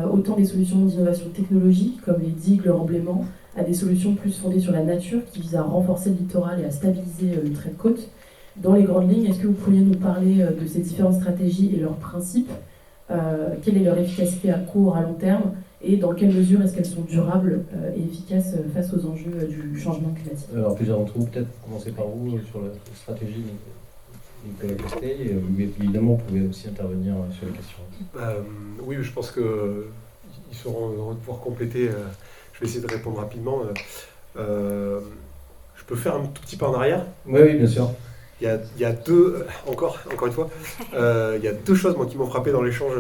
autant des solutions d'innovation technologique, comme les digues, le remblaiement, à des solutions plus fondées sur la nature, qui visent à renforcer le littoral et à stabiliser le trait de côte. Dans les grandes lignes, est-ce que vous pourriez nous parler de ces différentes stratégies et leurs principes? Quelle est leur efficacité à court, à long terme? Et dans quelle mesure est-ce qu'elles sont durables et efficaces face aux enjeux du changement climatique? Alors, plusieurs d'entre vous, peut-être commencer par vous sur la stratégie Nicolas Castet, et évidemment, vous pouvez aussi intervenir sur les questions. Oui, je pense qu'ils seront heureux de pouvoir compléter. Je vais essayer de répondre rapidement. Je peux faire un tout petit pas en arrière? Oui, bien sûr. Il y a deux, encore une fois, il y a deux choses moi, qui m'ont frappé dans l'échange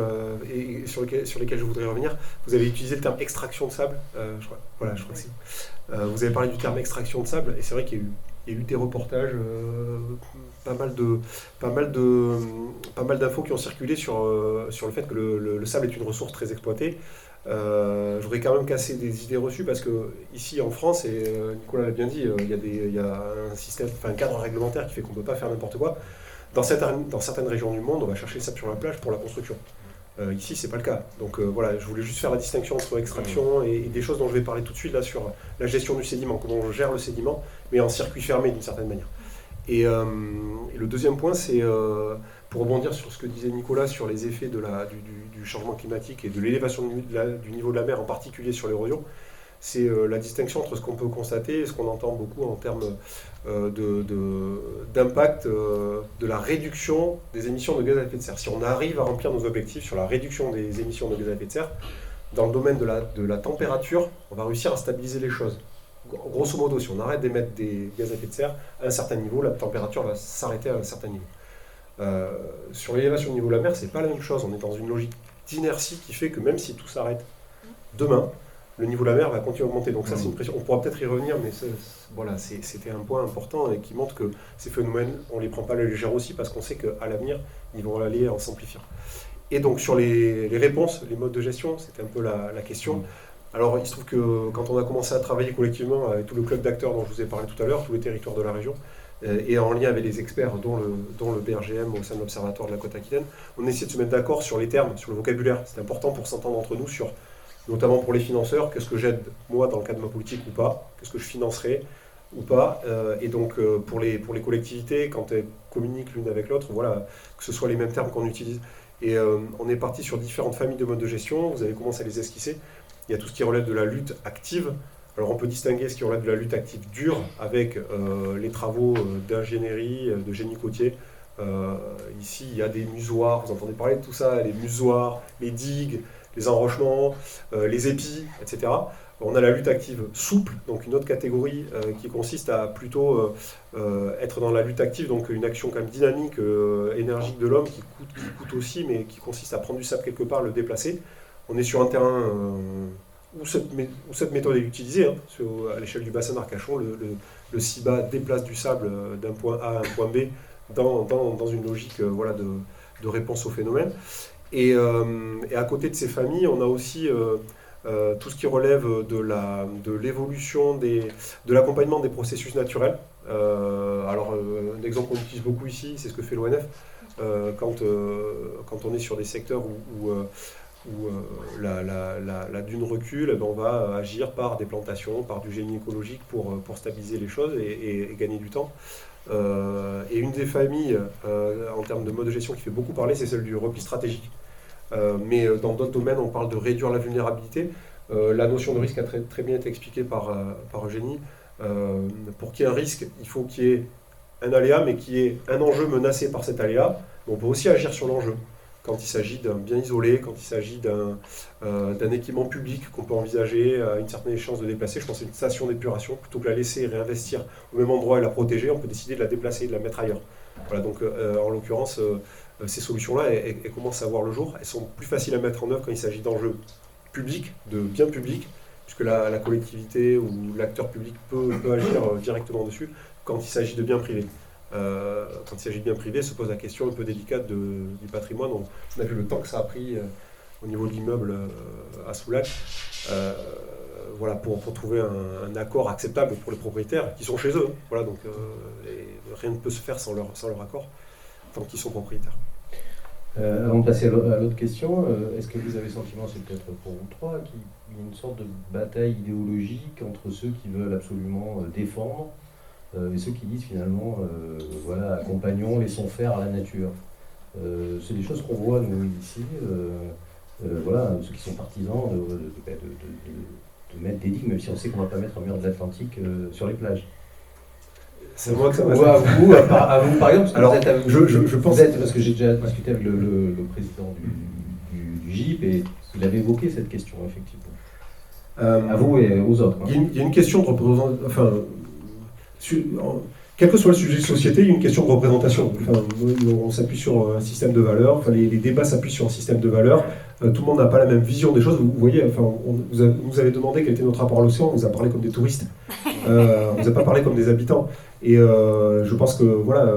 et sur lesquelles je voudrais revenir. Vous avez utilisé le terme extraction de sable, je crois que c'est. Vous avez parlé du terme extraction de sable, et c'est vrai qu'il y a eu des reportages, pas mal d'infos qui ont circulé sur le fait que le sable est une ressource très exploitée. Je voudrais quand même casser des idées reçues parce que ici en France, et Nicolas l'a bien dit, il y a un cadre réglementaire qui fait qu'on ne peut pas faire n'importe quoi. Dans certaines régions du monde, on va chercher le sable sur la plage pour la construction. Ici, c'est pas le cas. Donc voilà, je voulais juste faire la distinction entre extraction et des choses dont je vais parler tout de suite là sur la gestion du sédiment, comment on gère le sédiment, mais en circuit fermé d'une certaine manière. Et le deuxième point, c'est pour rebondir sur ce que disait Nicolas sur les effets du changement climatique et de l'élévation du niveau de la mer, en particulier sur l'érosion. c'est la distinction entre ce qu'on peut constater et ce qu'on entend beaucoup en termes d'impact de la réduction des émissions de gaz à effet de serre. Si on arrive à remplir nos objectifs sur la réduction des émissions de gaz à effet de serre, dans le domaine de la température, on va réussir à stabiliser les choses. Grosso modo, si on arrête d'émettre des gaz à effet de serre, à un certain niveau, la température va s'arrêter à un certain niveau. Sur l'élévation du niveau de la mer, c'est pas la même chose. On est dans une logique d'inertie qui fait que même si tout s'arrête demain, le niveau de la mer va continuer à augmenter. Donc ça, c'est une pression. On pourra peut-être y revenir, mais voilà, c'était un point important et qui montre que ces phénomènes, on les prend pas à la légère aussi parce qu'on sait qu'à l'avenir, ils vont aller en s'amplifiant. Et donc sur les réponses, les modes de gestion, c'était un peu la question. Alors il se trouve que quand on a commencé à travailler collectivement avec tout le club d'acteurs dont je vous ai parlé tout à l'heure, tous les territoires de la région, et en lien avec les experts, dont le BRGM au sein de l'Observatoire de la Côte-Aquitaine, on a essayé de se mettre d'accord sur les termes, sur le vocabulaire. C'est important pour s'entendre entre nous sur, notamment pour les financeurs, qu'est-ce que j'aide moi dans le cadre de ma politique ou pas, qu'est-ce que je financerai ou pas, et donc pour les collectivités, quand elles communiquent l'une avec l'autre, voilà, que ce soit les mêmes termes qu'on utilise. Et on est parti sur différentes familles de modes de gestion, vous avez commencé à les esquisser. Il y a tout ce qui relève de la lutte active. Alors on peut distinguer ce qui relève de la lutte active dure avec les travaux d'ingénierie, de génie côtier. Ici, il y a des musoirs, vous entendez parler de tout ça, les musoirs, les digues, les enrochements, les épis, etc. On a la lutte active souple, donc une autre catégorie qui consiste à plutôt être dans la lutte active, donc une action quand même dynamique, énergique de l'homme qui coûte aussi, mais qui consiste à prendre du sable quelque part, le déplacer. On est sur un terrain où cette méthode est utilisée, hein, à l'échelle du bassin d'Arcachon, le CIBA déplace du sable d'un point A à un point B dans une logique voilà, de réponse au phénomène. Et à côté de ces familles, on a aussi tout ce qui relève de l'évolution, de l'accompagnement des processus naturels. Alors, un exemple qu'on utilise beaucoup ici, c'est ce que fait l'ONF, quand on est sur des secteurs où la dune recule, on va agir par des plantations, par du génie écologique pour stabiliser les choses et gagner du temps. Et une des familles, en termes de mode de gestion qui fait beaucoup parler, c'est celle du repli stratégique. Mais dans d'autres domaines, on parle de réduire la vulnérabilité. La notion de risque a très bien été expliquée par Eugénie. Pour qu'il y ait un risque, il faut qu'il y ait un aléa, mais qu'il y ait un enjeu menacé par cet aléa. On peut aussi agir sur l'enjeu. Quand il s'agit d'un bien isolé, quand il s'agit d'un équipement public qu'on peut envisager à une certaine échéance de déplacer, je pense que c'est une station d'épuration, plutôt que la laisser réinvestir au même endroit et la protéger, on peut décider de la déplacer, de la mettre ailleurs. Voilà, donc en l'occurrence, ces solutions-là, elles commencent à voir le jour. Elles sont plus faciles à mettre en œuvre quand il s'agit d'enjeux publics, de biens publics, puisque la collectivité ou l'acteur public peut agir directement dessus, quand il s'agit de biens privés. Quand il s'agit de biens privés, se pose la question un peu délicate du patrimoine. On a vu le temps que ça a pris au niveau de l'immeuble à Soulac, voilà, pour trouver un accord acceptable pour les propriétaires qui sont chez eux. Voilà, donc rien ne peut se faire sans leur accord, tant qu'ils sont propriétaires. Avant de passer à l'autre question, est-ce que vous avez le sentiment, c'est peut-être pour vous trois, qu'il y a une sorte de bataille idéologique entre ceux qui veulent absolument défendre et ceux qui disent finalement, voilà, accompagnons, laissons faire à la nature. C'est des choses qu'on voit nous ici, voilà, ceux qui sont partisans de mettre des digues, même si on sait qu'on ne va pas mettre un mur de l'Atlantique sur les plages. C'est moi que ça va. À vous, par exemple, alors, je pense parce que j'ai déjà discuté avec le président du GIP et il avait évoqué cette question, effectivement. À vous et aux autres. Hein. Il y a une question de représentation. Enfin, quel que soit le sujet de société, il y a une question de représentation. Enfin, on s'appuie sur un système de valeurs, enfin, les débats s'appuient sur un système de valeurs. Tout le monde n'a pas la même vision des choses. Vous voyez, enfin, vous nous avez demandé quel était notre rapport à l'océan, on nous a parlé comme des touristes. On ne nous a pas parlé comme des habitants. Et je pense que voilà,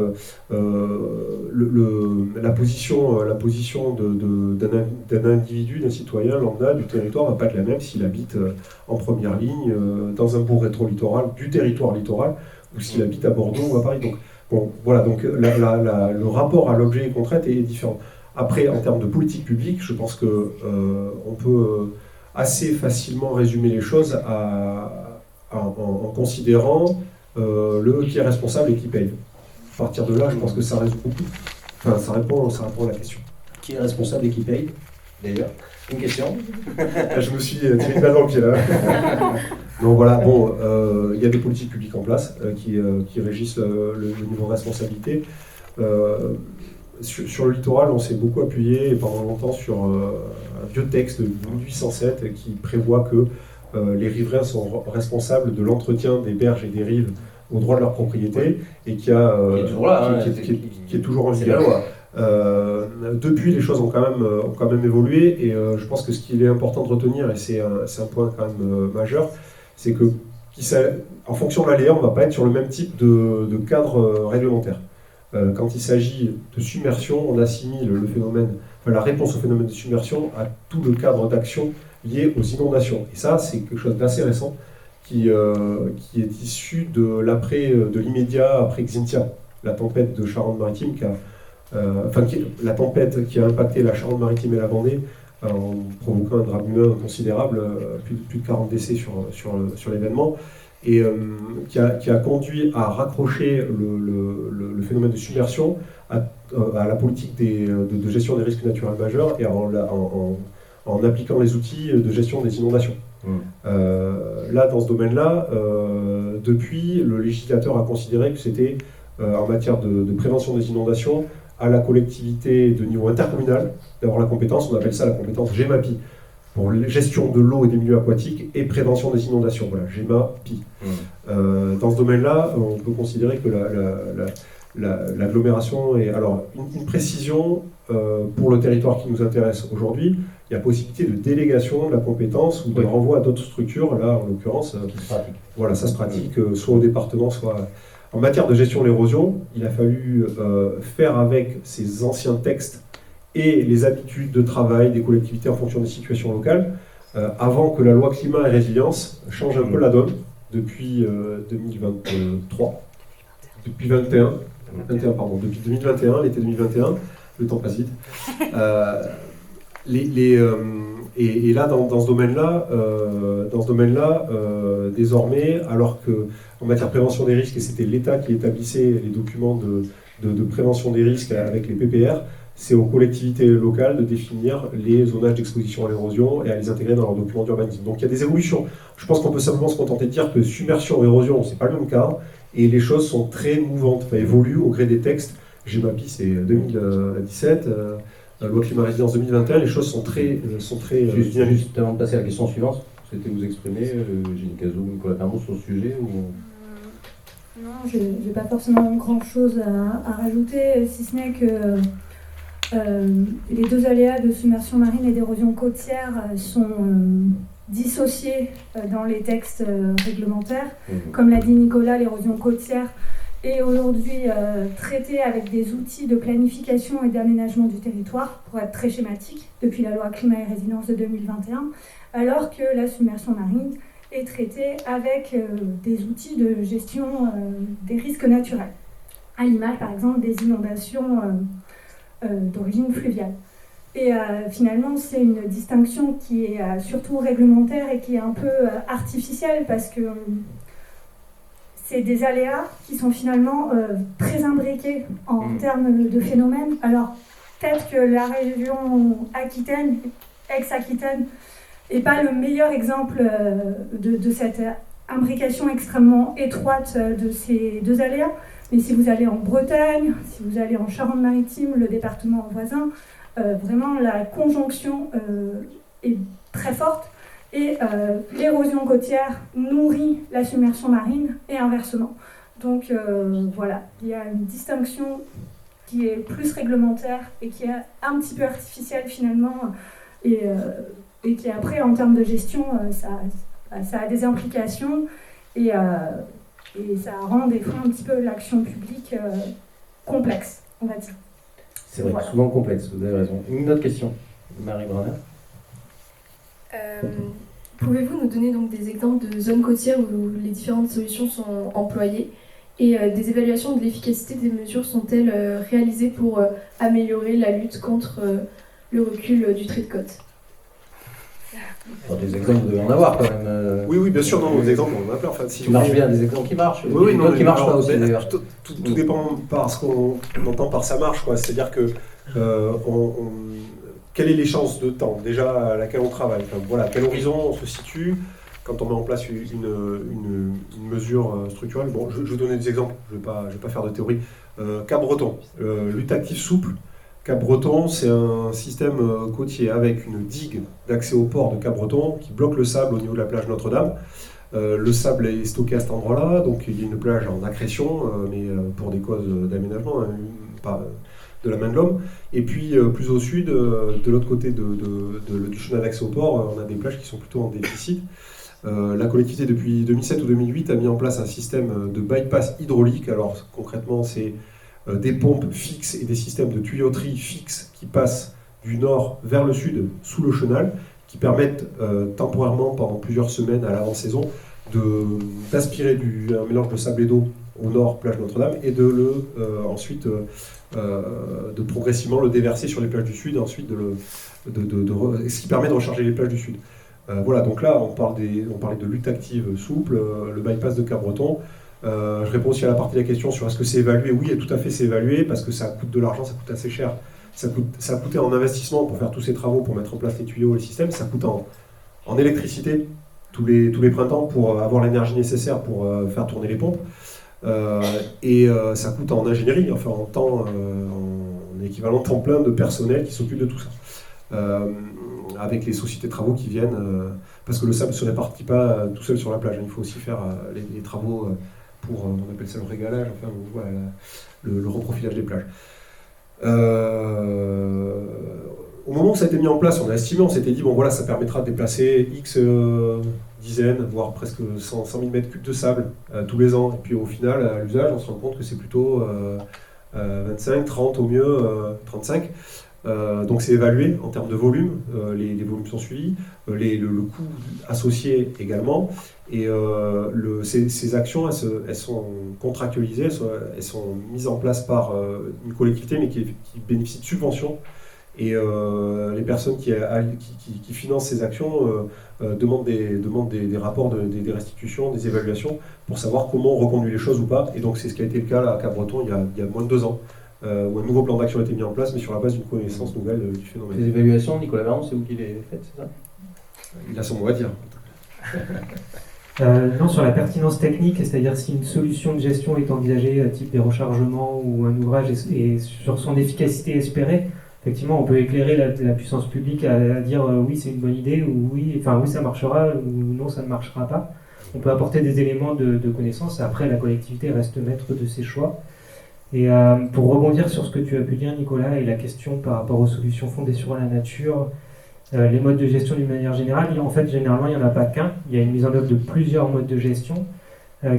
la position d'un individu, d'un citoyen lambda du territoire ne va pas être la même s'il habite en première ligne, dans un bourg rétro-littoral, du territoire littoral, ou s'il habite à Bordeaux ou à Paris. Donc, bon, voilà, donc le rapport à l'objet qu'on traite est différent. Après, en termes de politique publique, je pense qu'on peut assez facilement résumer les choses en considérant le qui est responsable et qui paye. À partir de là, je pense que ça résout beaucoup. Enfin, ça répond à la question. Qui est responsable et qui paye ? d'ailleurs. Une question. Je me suis tiré une balle dans le pied là. Donc voilà, bon, il y a des politiques publiques en place qui régissent le niveau de responsabilité. Sur le littoral, on s'est beaucoup appuyé pendant longtemps sur un vieux texte de 1807 qui prévoit que les riverains sont responsables de l'entretien des berges et des rives au droit de leur propriété et qui est toujours en vigueur. Depuis, les choses ont quand même évolué et je pense que ce qu'il est important de retenir, et c'est un point quand même majeur, c'est que en fonction de l'aléa, on ne va pas être sur le même type de cadre réglementaire. Quand il s'agit de submersion, on assimile la réponse au phénomène de submersion à tout le cadre d'action lié aux inondations. Et ça, c'est quelque chose d'assez récent qui est issu de l'immédiat après Xynthia, la tempête de Charente-Maritime la tempête qui a impacté la Charente-Maritime et la Vendée en provoquant un drame humain considérable, plus de 40 décès sur l'événement, et qui a conduit à raccrocher le phénomène de submersion à la politique de gestion des risques naturels majeurs et en appliquant les outils de gestion des inondations. Là, dans ce domaine-là, depuis, le législateur a considéré que c'était, en matière de prévention des inondations, à la collectivité de niveau intercommunal d'avoir la compétence, on appelle ça la compétence GEMAPI, pour gestion de l'eau et des milieux aquatiques et prévention des inondations. Voilà, GEMAPI. Dans ce domaine-là, on peut considérer que l'agglomération est... Alors, une précision pour le territoire qui nous intéresse aujourd'hui, il y a possibilité de délégation de la compétence ou de renvoi à d'autres structures. Là, en l'occurrence, voilà, ça se pratique soit au département, soit... En matière de gestion de l'érosion, il a fallu faire avec ces anciens textes et les habitudes de travail des collectivités en fonction des situations locales, avant que la loi climat et résilience change un peu la donne depuis 2023, depuis 2021, l'été 2021, le temps passe vite. Et là, dans ce domaine-là, désormais, alors que en matière de prévention des risques, et c'était l'État qui établissait les documents de prévention des risques avec les PPR, c'est aux collectivités locales de définir les zonages d'exposition à l'érosion et à les intégrer dans leurs documents d'urbanisme. Donc il y a des évolutions. Je pense qu'on peut simplement se contenter de dire que submersion et érosion, c'est pas le même cas, et les choses sont très mouvantes, évoluent au gré des textes. GEMAPI, c'est 2017. Loi climat résilience 2021, les choses sont très dynamiques. Juste avant de passer à la question suivante, vous souhaitez vous exprimer, Gilles Cazot ou Nicolas Bernon, sur le sujet ou... Non, je n'ai pas forcément grand-chose à rajouter, si ce n'est que les deux aléas de submersion marine et d'érosion côtière sont dissociés dans les textes réglementaires. Comme l'a dit Nicolas, l'érosion côtière est aujourd'hui traitée avec des outils de planification et d'aménagement du territoire, pour être très schématique, depuis la loi climat et résilience de 2021, alors que la submersion marine est traitée avec des outils de gestion des risques naturels, à l'image par exemple des inondations d'origine fluviale. Et finalement, c'est une distinction qui est surtout réglementaire et qui est un peu artificielle, parce que c'est des aléas qui sont finalement très imbriqués en termes de phénomènes. Alors, peut-être que la région Aquitaine, ex-Aquitaine, n'est pas le meilleur exemple de cette imbrication extrêmement étroite de ces deux aléas. Mais si vous allez en Bretagne, si vous allez en Charente-Maritime, le département voisin, vraiment la conjonction est très forte. Et l'érosion côtière nourrit la submersion marine et inversement. Donc voilà, il y a une distinction qui est plus réglementaire et qui est un petit peu artificielle finalement, et qui après en termes de gestion, ça a des implications et ça rend des fois un petit peu l'action publique complexe, on va dire. C'est vrai, souvent complexe, vous avez raison. Une autre question, Marie Brunner. Pouvez-vous nous donner donc des exemples de zones côtières où les différentes solutions sont employées, et des évaluations de l'efficacité des mesures sont-elles réalisées pour améliorer la lutte contre le recul du trait de côte? Des exemples, vous devez en avoir quand même. Oui, bien sûr, non, des exemples, on en a plein. Enfin, qui marchent bien, des exemples qui marchent. Oui, non, qui marchent pas aussi d'ailleurs. Tout dépend par ce qu'on entend par ça marche, quoi. C'est-à-dire que quelle est l'échéance de temps déjà à laquelle on travaille, enfin, voilà, à quel horizon on se situe quand on met en place une mesure structurelle. Bon, je vais vous donner des exemples, je vais pas faire de théorie. Cap-Breton, lutte active souple. Cap-Breton, c'est un système côtier avec une digue d'accès au port de Cap-Breton qui bloque le sable au niveau de la plage Notre-Dame. Le sable est stocké à cet endroit-là, donc il y a une plage en accrétion, mais pour des causes d'aménagement, hein, pas de la main de l'homme. Et puis plus au sud, de l'autre côté du chemin d'accès au port, on a des plages qui sont plutôt en déficit. La collectivité, depuis 2007 ou 2008, a mis en place un système de bypass hydraulique. Alors concrètement, c'est des pompes fixes et des systèmes de tuyauterie fixes qui passent du nord vers le sud sous le chenal, qui permettent temporairement, pendant plusieurs semaines à l'avant-saison, d'aspirer un mélange de sable et d'eau au nord, plage Notre-Dame, et de ensuite de progressivement le déverser sur les plages du sud, et ensuite ce qui permet de recharger les plages du sud. Voilà, donc là, on parlait de lutte active souple, le bypass de Cap-Breton. Je réponds aussi à la partie de la question sur est-ce que c'est évalué. Oui, tout à fait, c'est évalué, parce que ça coûte de l'argent, ça coûte assez cher. Ça a coûté en investissement pour faire tous ces travaux, pour mettre en place les tuyaux et les systèmes. Ça coûte en électricité tous les printemps pour avoir l'énergie nécessaire pour faire tourner les pompes. Et ça coûte en ingénierie, enfin en temps, en équivalent temps plein de personnel qui s'occupe de tout ça. Avec les sociétés de travaux qui viennent, parce que le sable ne se répartit pas tout seul sur la plage. Il faut aussi faire les travaux pour, on appelle ça le régalage, enfin voilà, le reprofilage des plages. Au moment où ça a été mis en place, on a estimé, on s'était dit, bon voilà, ça permettra de déplacer X dizaines, voire presque 100 000 mètres cubes de sable tous les ans. Et puis au final, à l'usage, on se rend compte que c'est plutôt 25, 30 au mieux, 35. Donc c'est évalué en termes de volume, les volumes sont suivis, le coût associé également, et ces actions elles sont contractualisées, elles sont mises en place par une collectivité mais qui bénéficie de subventions, et les personnes qui financent ces actions demandent des rapports, des restitutions, des évaluations pour savoir comment on reconduit les choses ou pas, et donc c'est ce qui a été le cas là, à Cap-Breton il y a moins de 2 ans. Où un nouveau plan d'action a été mis en place, mais sur la base d'une connaissance nouvelle du phénomène. Les évaluations, Nicolas Vernon, c'est vous qui les faites, c'est ça? Il a son mot à dire. Non, sur la pertinence technique, c'est-à-dire si une solution de gestion est envisagée, type des rechargements ou un ouvrage, et sur son efficacité espérée, effectivement, on peut éclairer la puissance publique à dire oui, c'est une bonne idée, ou oui, ça marchera, ou non, ça ne marchera pas. On peut apporter des éléments de connaissance, après la collectivité reste maître de ses choix. Et pour rebondir sur ce que tu as pu dire, Nicolas, et la question par rapport aux solutions fondées sur la nature, les modes de gestion d'une manière générale, en fait, généralement, il n'y en a pas qu'un. Il y a une mise en œuvre de plusieurs modes de gestion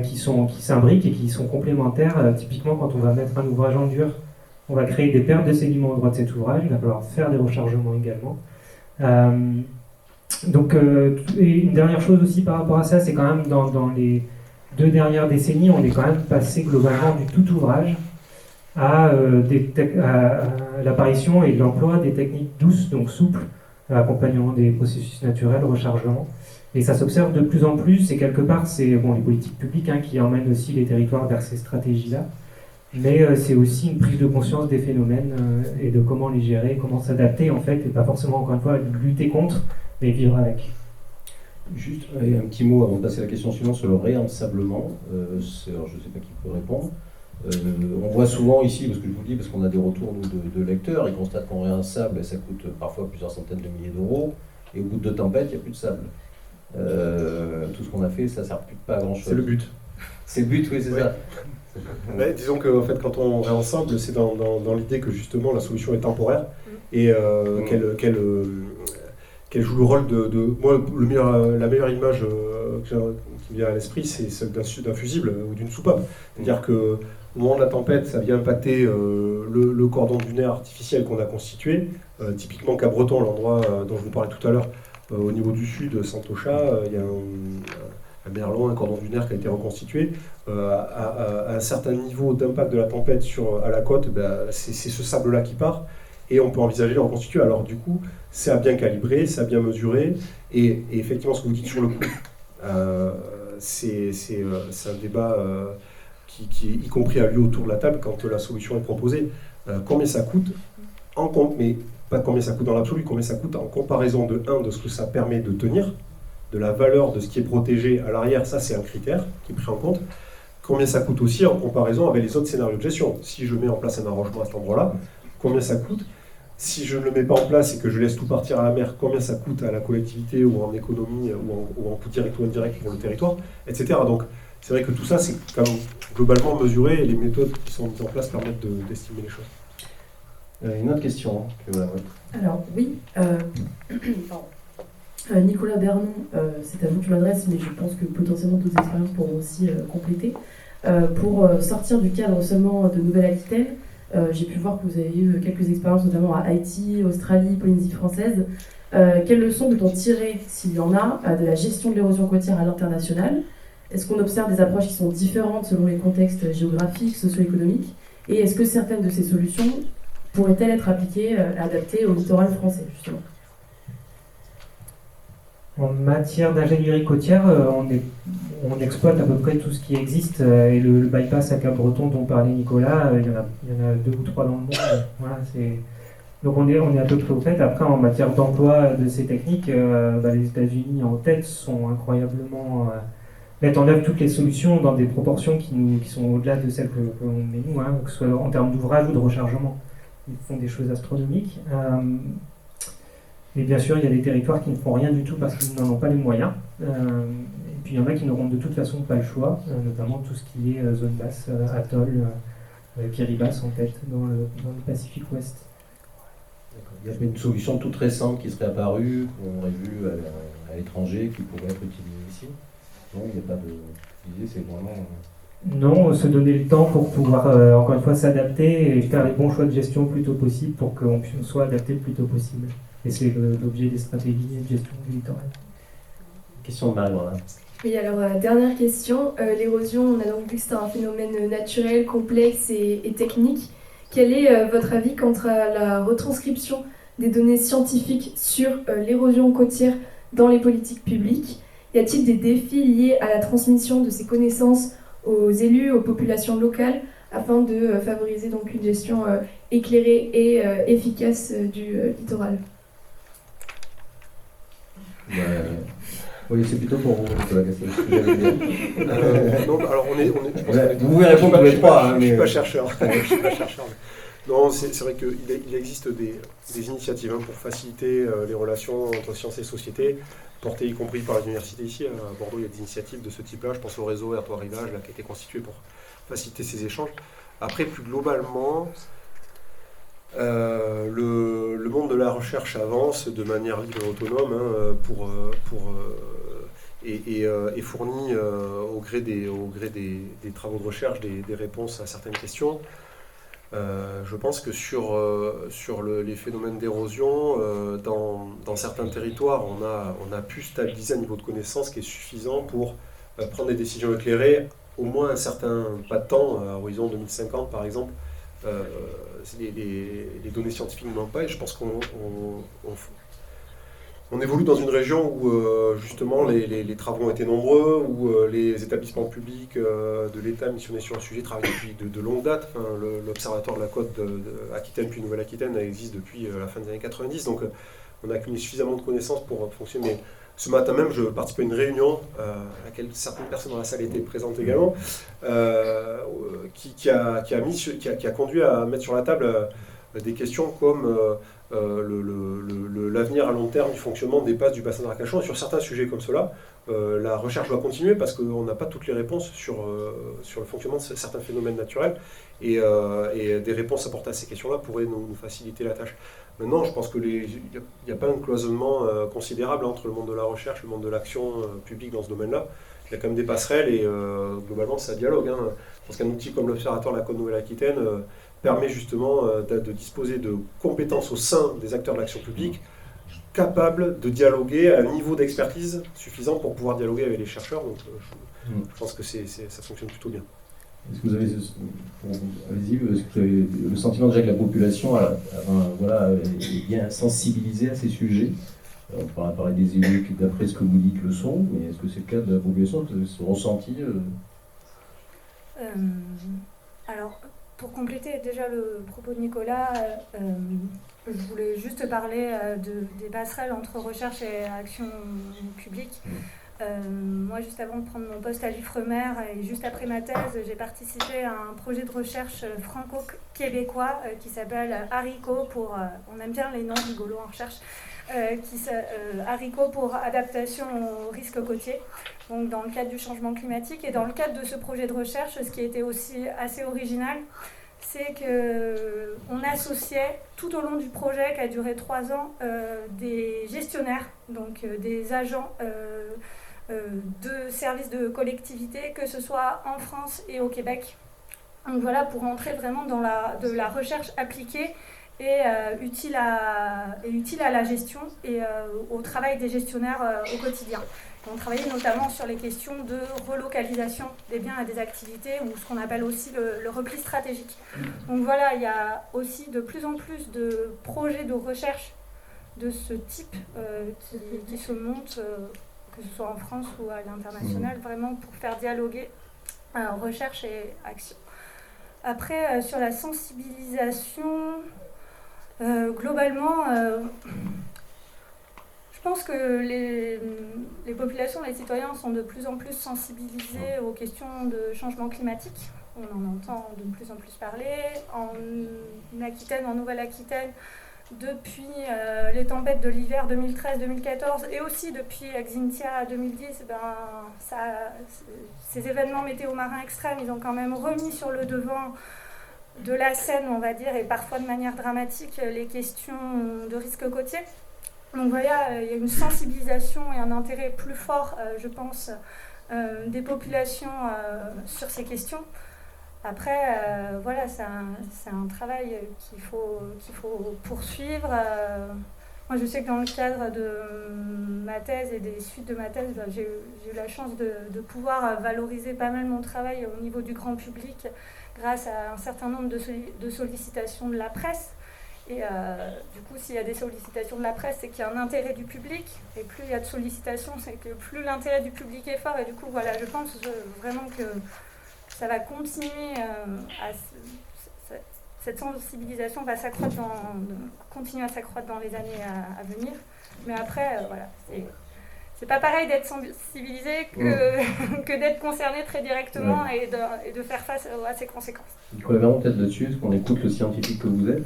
qui s'imbriquent et qui sont complémentaires. Typiquement, quand on va mettre un ouvrage en dur, on va créer des pertes de sédiments au droit de cet ouvrage. Il va falloir faire des rechargements également. Et une dernière chose aussi par rapport à ça, c'est quand même dans les 2 dernières décennies, on est quand même passé globalement du tout ouvrage à l'apparition et l'emploi des techniques douces, donc souples, accompagnement des processus naturels, rechargement. Et ça s'observe de plus en plus, et quelque part, c'est les politiques publiques qui emmènent aussi les territoires vers ces stratégies-là. Mais c'est aussi une prise de conscience des phénomènes et de comment les gérer, comment s'adapter, en fait, et pas forcément, encore une fois, lutter contre, mais vivre avec. Juste un petit mot avant de passer à la question suivante sur le réensablement. Alors, je ne sais pas qui peut répondre. On voit souvent ici, parce que je vous le dis, parce qu'on a des retours de lecteurs, ils constatent qu'on réensable et ça coûte parfois plusieurs centaines de milliers d'euros, et au bout de 2 tempêtes, il n'y a plus de sable. Tout ce qu'on a fait, ça ne sert plus pas à grand chose. C'est le but. C'est le but, oui, c'est ça. Ouais, disons que en fait, quand on réensemble, c'est dans l'idée que justement la solution est temporaire et qu'elle joue le rôle de moi, la meilleure image qui me vient à l'esprit, c'est celle d'un fusible ou d'une soupape. C'est-à-dire que au moment de la tempête, ça vient impacter le cordon dunaire artificiel qu'on a constitué. Typiquement Cap-Breton, l'endroit dont je vous parlais tout à l'heure, au niveau du sud, Santocha, il y a un merlon, un cordon dunaire qui a été reconstitué. À un certain niveau d'impact de la tempête à la côte, c'est ce sable-là qui part. Et on peut envisager de le reconstituer. Alors du coup, c'est à bien calibrer, c'est à bien mesurer. Et effectivement, ce que vous dites sur le coût, c'est un débat qui y compris a lieu autour de la table quand la solution est proposée. Combien ça coûte mais pas combien ça coûte dans l'absolu, combien ça coûte en comparaison de ce que ça permet de tenir, de la valeur de ce qui est protégé à l'arrière, ça c'est un critère qui est pris en compte. Combien ça coûte aussi en comparaison avec les autres scénarios de gestion. Si je mets en place un arrangement à cet endroit-là, combien ça coûte? Si je ne le mets pas en place et que je laisse tout partir à la mer, combien ça coûte à la collectivité ou en économie ou en coût direct ou indirect pour le territoire, etc. Donc c'est vrai que tout ça, c'est quand même globalement mesuré et les méthodes qui sont mises en place permettent d'estimer les choses. Une autre question que voilà. Alors oui, Nicolas Bernon, c'est à vous que je m'adresse, mais je pense que potentiellement d'autres expériences pourront aussi compléter. Pour sortir du cadre seulement de Nouvelle-Aquitaine, j'ai pu voir que vous avez eu quelques expériences, notamment à Haïti, Australie, Polynésie française. Quelles leçons peut-on tirer, s'il y en a, de la gestion de l'érosion côtière à l'international? Est-ce qu'on observe des approches qui sont différentes selon les contextes géographiques, socio-économiques? Et est-ce que certaines de ces solutions pourraient-elles être appliquées, adaptées au littoral français, justement? En matière d'ingénierie côtière, on exploite à peu près tout ce qui existe, et le bypass à Cap-Breton dont parlait Nicolas, il y en a 2 ou 3 dans le monde. Voilà, donc on est à peu près au fait. Après, en matière d'emploi de ces techniques, les États-Unis en tête sont incroyablement mettent en œuvre toutes les solutions dans des proportions qui sont au-delà de celles que l'on met nous, que ce soit en termes d'ouvrage ou de rechargement. Ils font des choses astronomiques. Et bien sûr, il y a des territoires qui ne font rien du tout parce qu'ils n'en ont pas les moyens. Et puis il y en a qui n'auront de toute façon pas le choix, notamment tout ce qui est zone basse, atoll, Kiribati en tête, dans le Pacifique Ouest. Il y a une solution toute récente qui serait apparue, qu'on aurait vue à l'étranger, qui pourrait être utilisée ici? Non, il n'y a pas de... L'idée, c'est vraiment... Non, se donner le temps pour pouvoir, encore une fois, s'adapter et faire les bons choix de gestion le plus tôt possible pour qu'on soit adapté le plus tôt possible. Et c'est l'objet des stratégies de gestion du littoral. Question de Marie. Oui, alors dernière question. L'érosion, on a donc vu que c'est un phénomène naturel, complexe et technique. Quel est votre avis quant à la retranscription des données scientifiques sur l'érosion côtière dans les politiques publiques? Y a-t-il des défis liés à la transmission de ces connaissances aux élus, aux populations locales, afin de favoriser donc une gestion éclairée et efficace du littoral? Oui, c'est plutôt pour vous, Nicolas Castel. Non, alors vous pouvez répondre tous les trois. Je ne suis pas chercheur. Non, c'est vrai qu'il existe des initiatives pour faciliter les relations entre sciences et société, portées y compris par les universités ici. À Bordeaux, il y a des initiatives de ce type-là. Je pense au réseau Airtois Rivage qui a été constitué pour faciliter ces échanges. Après, plus globalement, le monde de la recherche avance de manière libre et autonome et fournit au gré des travaux de recherche des réponses à certaines questions. Je pense que sur les phénomènes d'érosion, dans certains territoires, on a pu stabiliser un niveau de connaissance qui est suffisant pour prendre des décisions éclairées, au moins un certain pas de temps, à horizon 2050 par exemple. Les données scientifiques ne manquent pas et je pense qu'on évolue dans une région où justement les travaux ont été nombreux, où les établissements publics de l'État missionnés sur le sujet travaillent depuis de longue date. Enfin, l'Observatoire de la côte Aquitaine puis Nouvelle-Aquitaine existe depuis la fin des années 90, donc on a accumulé suffisamment de connaissances pour fonctionner. Mais ce matin même, je participais à une réunion à laquelle certaines personnes dans la salle étaient présentes également, qui a conduit à mettre sur la table des questions comme l'avenir à long terme du fonctionnement des passes du bassin d'Arcachon. Et sur certains sujets comme cela, la recherche doit continuer parce qu'on n'a pas toutes les réponses sur le fonctionnement de certains phénomènes naturels et des réponses apportées à ces questions-là pourraient nous faciliter la tâche. Maintenant, je pense qu'il n'y a pas un cloisonnement considérable entre le monde de la recherche et le monde de l'action publique dans ce domaine-là. Il y a quand même des passerelles et globalement, ça dialogue. Je pense qu'un outil comme l'Observatoire de la Côte Nouvelle-Aquitaine permet justement de disposer de compétences au sein des acteurs de l'action publique capables de dialoguer à un niveau d'expertise suffisant pour pouvoir dialoguer avec les chercheurs. Donc je pense que ça fonctionne plutôt bien. Est-ce que vous avez, allez-y, est-ce que vous avez le sentiment déjà que la population est bien sensibilisée à ces sujets? On pourra parler des élus qui, d'après ce que vous dites, le sont, mais est-ce que c'est le cas de la population? Est-ce que c'est ressenti Alors, pour compléter déjà le propos de Nicolas, je voulais juste parler des passerelles entre recherche et action publique. Moi, juste avant de prendre mon poste à l'Ifremer et juste après ma thèse, j'ai participé à un projet de recherche franco-québécois qui s'appelle HARICO pour, on aime bien les noms rigolos en recherche, HARICO pour adaptation au risque côtier, donc dans le cadre du changement climatique. Et dans le cadre de ce projet de recherche, ce qui était aussi assez original, c'est qu'on associait tout au long du projet, qui a duré 3 ans, des gestionnaires, donc des agents de services de collectivité, que ce soit en France et au Québec. Donc voilà, pour entrer vraiment dans de la recherche appliquée et utile à la gestion et au travail des gestionnaires au quotidien. On travaillait notamment sur les questions de relocalisation des biens et des activités, ou ce qu'on appelle aussi le repli stratégique. Donc voilà, il y a aussi de plus en plus de projets de recherche de ce type qui se montent, que ce soit en France ou à l'international, vraiment pour faire dialoguer recherche et action. Après, sur la sensibilisation, globalement, je pense que les populations, les citoyens sont de plus en plus sensibilisés aux questions de changement climatique. On en entend de plus en plus parler. En Aquitaine, en Nouvelle-Aquitaine, depuis les tempêtes de l'hiver 2013-2014 et aussi depuis Xynthia 2010, ces événements météo marins extrêmes, ils ont quand même remis sur le devant de la scène, on va dire, et parfois de manière dramatique, les questions de risque côtier. Donc voilà, il y a une sensibilisation et un intérêt plus fort, je pense, des populations sur ces questions. Après, voilà, c'est un travail qu'il faut poursuivre. Moi, je sais que dans le cadre de ma thèse et des suites de ma thèse, j'ai eu la chance de pouvoir valoriser pas mal mon travail au niveau du grand public grâce à un certain nombre de sollicitations de la presse. Et du coup, s'il y a des sollicitations de la presse, c'est qu'il y a un intérêt du public. Et plus il y a de sollicitations, c'est que plus l'intérêt du public est fort. Et du coup, voilà, je pense vraiment que ça va continuer cette sensibilisation va continuer à s'accroître dans les années à venir. Mais après, voilà, c'est pas pareil d'être sensibilisé que d'être concerné très directement et de faire face à ses conséquences. Nicolas Bernon, peut-être là-dessus, est-ce qu'on écoute le scientifique que vous êtes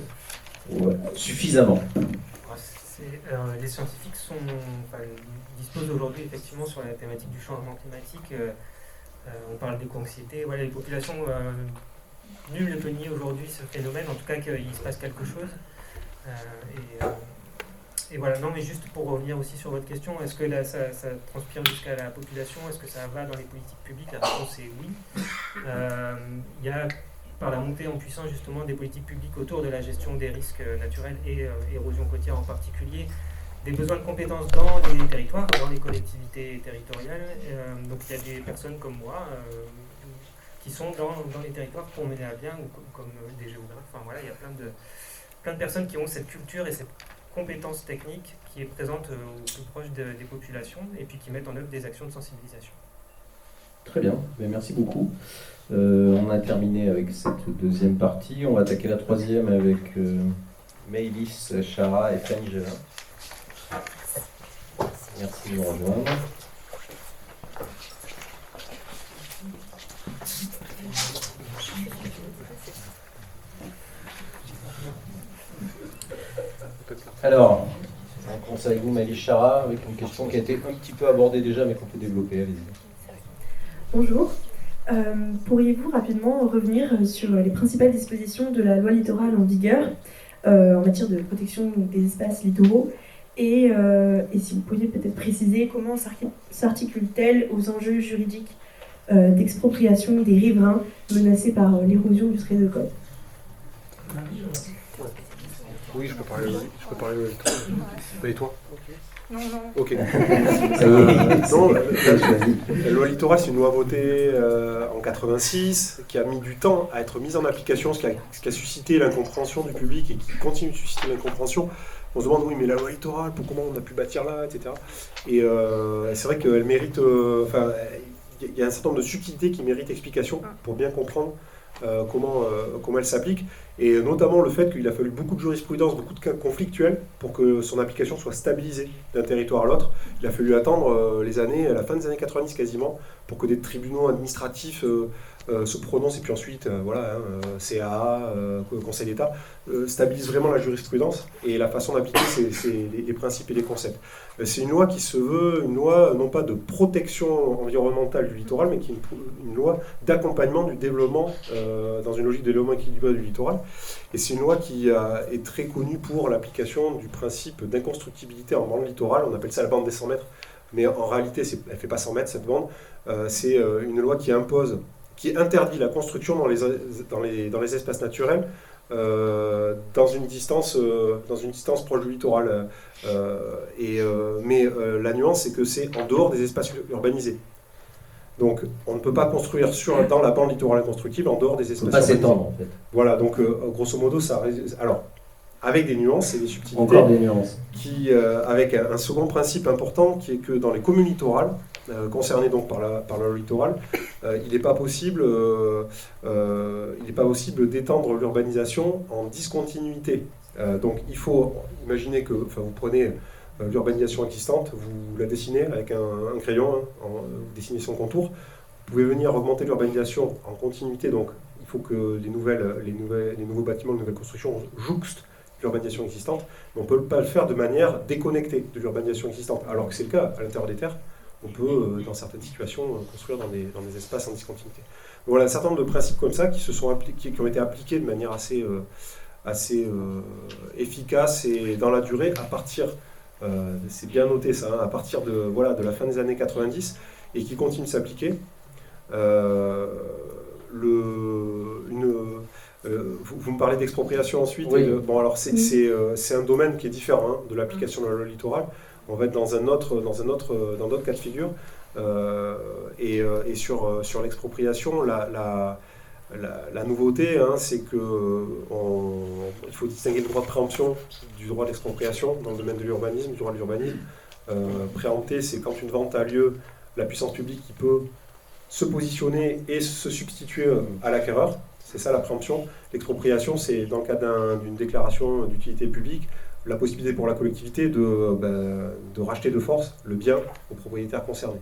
suffisamment? Les scientifiques disposent aujourd'hui effectivement sur la thématique du changement climatique. On parle d'éco-anxiété. Voilà, les populations, nul ne peut nier aujourd'hui ce phénomène, en tout cas qu'il se passe quelque chose. Et voilà, non, mais juste pour revenir aussi sur votre question, est-ce que là, ça transpire jusqu'à la population? Est-ce que ça va dans les politiques publiques? La réponse est oui. Il y a, par la montée en puissance justement des politiques publiques autour de la gestion des risques naturels et érosion côtière en particulier, des besoins de compétences dans les territoires, dans les collectivités territoriales. Donc il y a des personnes comme moi qui sont dans les territoires pour mener à bien, ou comme des géographes. Enfin voilà, il y a plein de personnes qui ont cette culture et cette compétence technique qui est présente au plus proche des populations et puis qui mettent en œuvre des actions de sensibilisation. Très bien, merci beaucoup. On a terminé avec cette deuxième partie. On va attaquer la troisième avec Maëlys Chara et Fanny Gélin. Merci de nous rejoindre. Alors, on commence avec vous, Maëlys Chara, avec une question qui a été un petit peu abordée déjà, mais qu'on peut développer. Allez-y. Bonjour. Pourriez-vous rapidement revenir sur les principales dispositions de la loi littorale en vigueur en matière de protection des espaces littoraux et si vous pourriez peut-être préciser comment s'articule-t-elle aux enjeux juridiques d'expropriation des riverains menacés par l'érosion du trait de côte? Oui, je peux parler et toi? Non. Ok. Non, la loi littorale, c'est une loi votée en 86 qui a mis du temps à être mise en application, ce qui a suscité l'incompréhension du public et qui continue de susciter l'incompréhension. On se demande, oui, mais la loi littorale, comment on a pu bâtir là, etc. Et c'est vrai qu'elle mérite... il y a un certain nombre de subtilités qui méritent explication pour bien comprendre comment elle s'applique, et notamment le fait qu'il a fallu beaucoup de jurisprudence, beaucoup de cas conflictuels pour que son application soit stabilisée d'un territoire à l'autre. Il a fallu attendre la fin des années 90 quasiment, pour que des tribunaux administratifs se prononcent, et puis ensuite, CAA, Conseil d'État, stabilisent vraiment la jurisprudence et la façon d'appliquer les principes et les concepts. C'est une loi qui se veut une loi non pas de protection environnementale du littoral, mais qui est une loi d'accompagnement du développement, dans une logique de développement équilibré du littoral. Et c'est une loi qui est très connue pour l'application du principe d'inconstructibilité en bande littorale. On appelle ça la bande des 100 mètres, mais en réalité, elle ne fait pas 100 mètres cette bande. C'est une loi qui interdit la construction dans les espaces naturels dans une distance proche du littoral. Mais la nuance, c'est que c'est en dehors des espaces urbanisés. Donc, on ne peut pas construire dans la bande littorale inconstructible en dehors des espaces urbanisés. On ne peut pas s'étendre, en fait. Voilà, donc grosso modo, ça... Alors, avec des nuances et des subtilités. Encore des nuances. Avec un second principe important, qui est que dans les communes littorales, concernées donc par la loi littorale, il n'est pas possible d'étendre l'urbanisation en discontinuité. Donc il faut imaginer que vous prenez l'urbanisation existante, vous la dessinez avec un crayon, vous dessinez son contour, vous pouvez venir augmenter l'urbanisation en continuité, donc il faut que les nouveaux bâtiments, les nouvelles constructions jouxtent l'urbanisation existante, mais on ne peut pas le faire de manière déconnectée de l'urbanisation existante, alors que c'est le cas à l'intérieur des terres. On peut, dans certaines situations, construire dans des espaces en discontinuité. Donc, voilà un certain nombre de principes comme ça qui ont été appliqués de manière assez efficace et dans la durée, à partir, c'est bien noté ça, à partir de la fin des années 90, et qui continue de s'appliquer. Vous me parlez d'expropriation ensuite. Oui. C'est un domaine qui est différent de l'application de la loi littorale. On va être dans d'autres cas de figure. Et sur l'expropriation, la nouveauté, c'est qu'il faut distinguer le droit de préemption du droit d'expropriation dans le domaine de l'urbanisme, du droit de l'urbanisme. Préempter, c'est quand une vente a lieu, la puissance publique qui peut se positionner et se substituer à l'acquéreur. C'est ça la préemption. L'expropriation, c'est dans le cadre d'une déclaration d'utilité publique, la possibilité pour la collectivité de racheter de force le bien aux propriétaires concernés.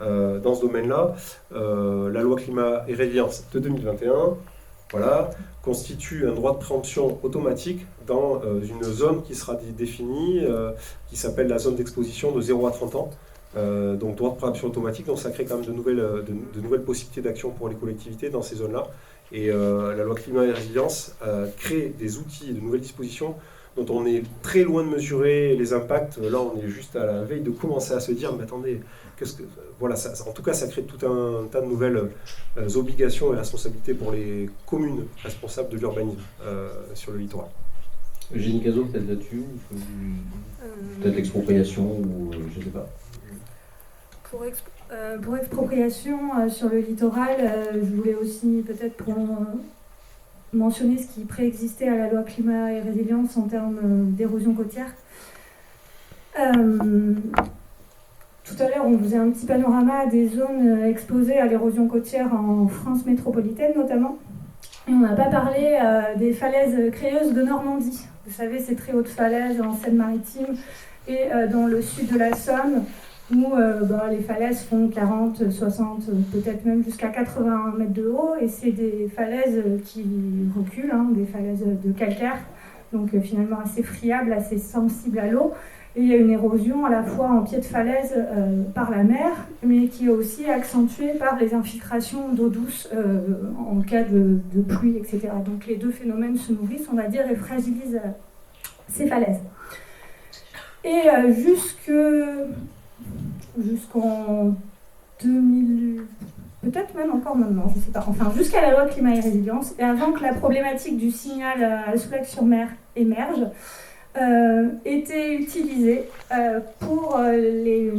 Dans ce domaine-là, la loi climat et résilience de 2021 constitue un droit de préemption automatique dans une zone qui sera définie, qui s'appelle la zone d'exposition de 0 à 30 ans. Donc droit de préemption automatique, donc ça crée quand même de nouvelles possibilités d'action pour les collectivités dans ces zones-là. Et la loi climat et résilience crée des outils et de nouvelles dispositions dont on est très loin de mesurer les impacts. Là, on est juste à la veille de commencer à se dire, mais attendez, en tout cas, ça crée tout un tas de nouvelles obligations et responsabilités pour les communes responsables de l'urbanisme sur le littoral. Eugénie Cazot, peut-être là-dessus, peut-être l'expropriation, ou je ne sais pas. Pour expropriation sur le littoral, je voulais aussi peut-être mentionner ce qui préexistait à la loi climat et résilience en termes d'érosion côtière. Tout à l'heure, on faisait un petit panorama des zones exposées à l'érosion côtière en France métropolitaine notamment. Et on n'a pas parlé des falaises crayeuses de Normandie. Vous savez, ces très hautes falaises en Seine-Maritime et dans le sud de la Somme, où les falaises font 40, 60, peut-être même jusqu'à 80 mètres de haut, et c'est des falaises qui reculent, des falaises de calcaire, donc finalement assez friables, assez sensibles à l'eau, et il y a une érosion à la fois en pied de falaise par la mer, mais qui est aussi accentuée par les infiltrations d'eau douce en cas de pluie, etc. Donc les deux phénomènes se nourrissent, on va dire, et fragilisent ces falaises. Et jusqu'en 2000, peut-être même encore maintenant, je ne sais pas, enfin jusqu'à la loi climat et résilience, et avant que la problématique du signal à Soulac-sur-Mer émerge, était utilisée pour les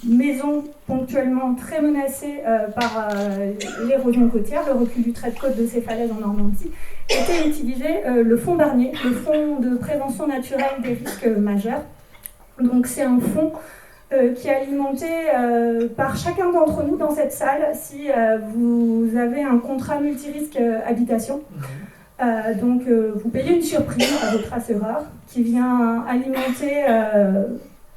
maisons ponctuellement très menacées par l'érosion côtière, le recul du trait de côte de ces falaises en Normandie, était utilisé le fonds Barnier, le fonds de prévention naturelle des risques majeurs. Donc c'est un fonds qui est alimenté par chacun d'entre nous dans cette salle si vous avez un contrat multirisque habitation. Donc vous payez une surprise à votre assureur qui vient alimenter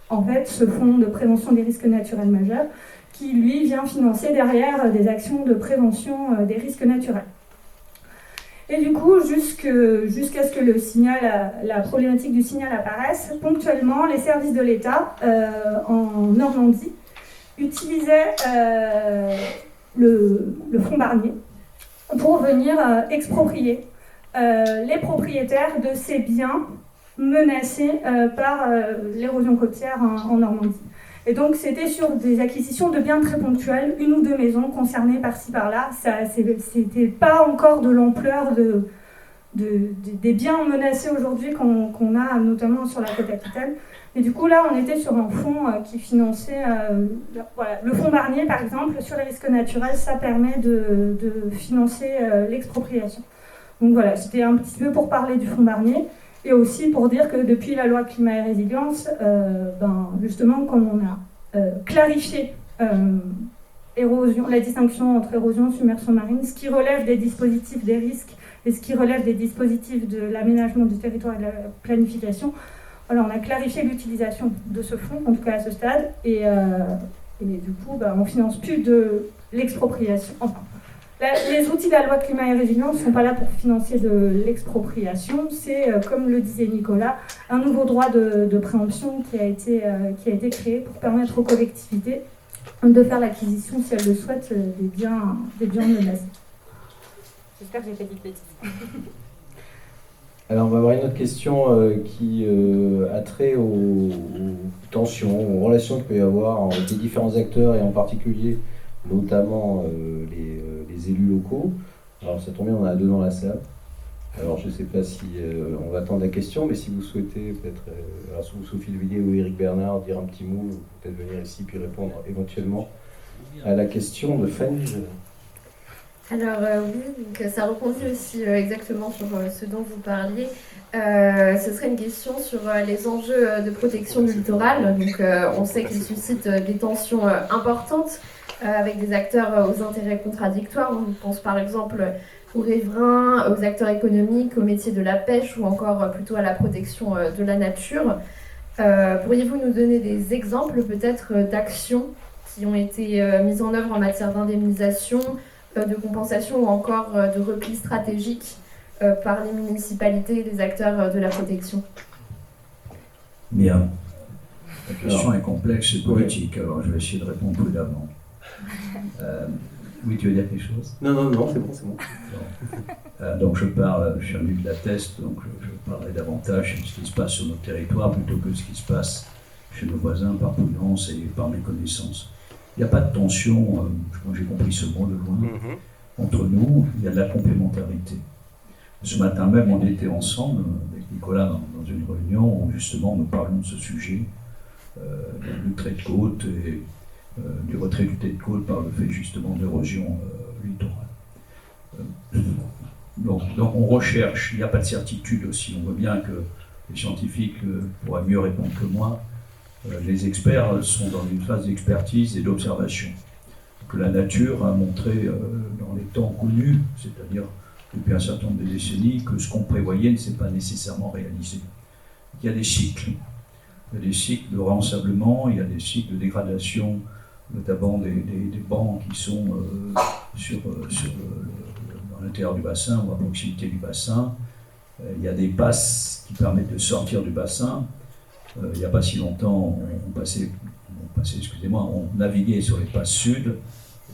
en fait ce fonds de prévention des risques naturels majeurs qui lui vient financer derrière des actions de prévention des risques naturels. Et du coup, jusqu'à ce que le signal, la problématique du signal apparaisse, ponctuellement, les services de l'État en Normandie utilisaient le fonds Barnier pour venir exproprier les propriétaires de ces biens menacés par l'érosion côtière en Normandie. Et donc c'était sur des acquisitions de biens très ponctuels, une ou deux maisons concernées par-ci par-là. C'était pas encore de l'ampleur des biens menacés aujourd'hui qu'on a notamment sur la côte Aquitaine. Et du coup là on était sur un fonds qui finançait voilà, le fonds Barnier par exemple sur les risques naturels, ça permet de financer l'expropriation. Donc voilà, c'était un petit peu pour parler du fonds Barnier. Et aussi pour dire que depuis la loi climat et résilience, justement, comme on a clarifié la distinction entre érosion et submersion marine, ce qui relève des dispositifs des risques et ce qui relève des dispositifs de l'aménagement du territoire et de la planification, voilà, on a clarifié l'utilisation de ce fonds, en tout cas à ce stade, et du coup, on ne finance plus de l'expropriation. Enfin, les outils de la loi climat et résilience ne sont pas là pour financer de l'expropriation, c'est, comme le disait Nicolas, un nouveau droit de préemption qui a été créé pour permettre aux collectivités de faire l'acquisition, si elles le souhaitent, des biens menacés. J'espère que j'ai pas dit de bêtises. Alors on va avoir une autre question qui a trait aux tensions, aux relations qu'il peut y avoir entre les différents acteurs et en particulier notamment les élus locaux. Alors ça tombe bien, on en a deux dans la salle. Alors je ne sais pas si on va attendre la question, mais si vous souhaitez peut-être, Sophie Levilliers ou Éric Bernard, dire un petit mot, peut-être venir ici puis répondre éventuellement à la question de Fanny. Alors oui, donc, ça rebondit aussi exactement sur ce dont vous parliez. Ce serait une question sur les enjeux de protection du littoral. Donc on sait qu'ils suscitent des tensions importantes avec des acteurs aux intérêts contradictoires. On pense par exemple aux riverains, aux acteurs économiques, aux métiers de la pêche ou encore plutôt à la protection de la nature. Pourriez-vous nous donner des exemples peut-être d'actions qui ont été mises en œuvre en matière d'indemnisation, de compensation ou encore de repli stratégique par les municipalités et les acteurs de la protection? Bien. La question est complexe et politique, alors je vais essayer de répondre prudemment. Oui, tu veux dire quelque chose? Non, c'est bon. Donc je suis un élu de la Teste, donc je parlerai davantage de ce qui se passe sur notre territoire plutôt que ce qui se passe chez nos voisins par prudence et par méconnaissance. Il n'y a pas de tension, je crois que j'ai compris ce mot de loin, entre nous, il y a de la complémentarité. Ce matin même, on était ensemble avec Nicolas dans une réunion où justement nous parlons de ce sujet, du trait de côte et du retrait du trait de côte par le fait justement d'érosion littorale. Donc on recherche, il n'y a pas de certitude aussi, on voit bien que les scientifiques pourraient mieux répondre que moi. Les experts sont dans une phase d'expertise et d'observation que la nature a montré dans les temps connus, c'est-à-dire depuis un certain nombre de décennies, que ce qu'on prévoyait ne s'est pas nécessairement réalisé. Il y a des cycles. Il y a des cycles de rensablement, il y a des cycles de dégradation, notamment des bancs qui sont dans l'intérieur du bassin ou à proximité du bassin. Il y a des passes qui permettent de sortir du bassin. Il n'y a pas si longtemps, on naviguait sur les passes sud,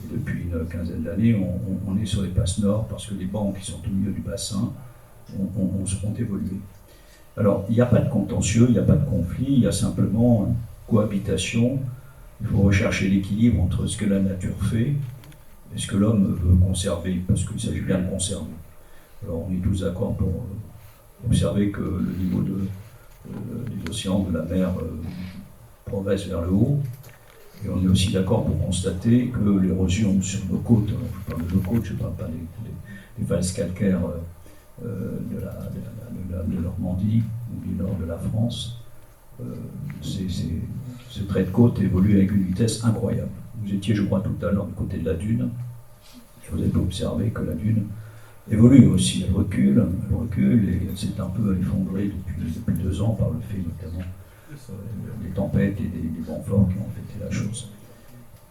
et depuis une quinzaine d'années, on est sur les passes nord, parce que les bancs qui sont au milieu du bassin ont évolué. Alors, il n'y a pas de contentieux, il n'y a pas de conflit, il y a simplement une cohabitation. Il faut rechercher l'équilibre entre ce que la nature fait et ce que l'homme veut conserver, parce qu'il s'agit bien de conserver. Alors, on est tous d'accord pour observer que le niveau des océans, de la mer, progresse vers le haut. Et on est aussi d'accord pour constater que l'érosion sur nos côtes, alors je parle de nos côtes, je ne parle pas des valses calcaires de Normandie ou du nord de la France, ce trait de côte évolue avec une vitesse incroyable. Vous étiez, je crois, tout à l'heure du côté de la dune, et vous avez observé que la dune évolue aussi, elle recule, et elle s'est un peu effondrée depuis 2 ans par le fait notamment des tempêtes et des vents forts qui ont affecté la chose.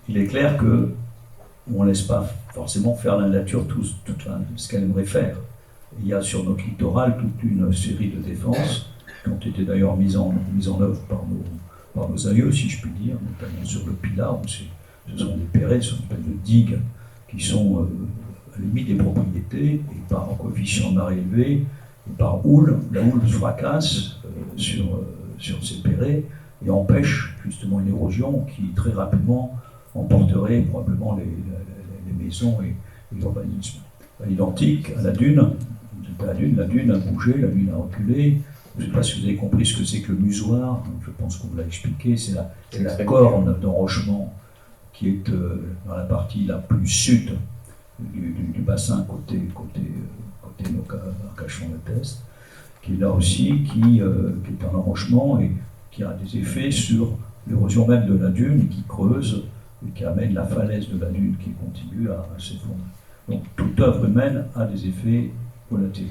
Il est clair qu'on ne laisse pas forcément faire la nature tout ce qu'elle aimerait faire. Il y a sur notre littoral toute une série de défenses qui ont été d'ailleurs mises en œuvre par nos aïeux, si je puis dire, notamment sur le Pilat, où ce sont des perrets, ce sont des espèces de digues qui sont à la limite des propriétés, et par un coefficient de marée élevé, et par houle, la houle se fracasse sur ces perrets et empêche justement une érosion qui très rapidement emporterait probablement les maisons et l'urbanisme. À l'identique, à la dune a bougé, la dune a reculé. Je ne sais pas si vous avez compris ce que c'est que le musoir, je pense qu'on vous l'a expliqué, c'est la corne d'enrochement qui est dans la partie la plus sud du bassin côté Arcachon-le-Test, qui est là aussi, qui est un enrochement et qui a des effets sur l'érosion même de la dune, qui creuse et qui amène la falaise de la dune qui continue à s'effondrer. Donc toute œuvre humaine a des effets collatéraux.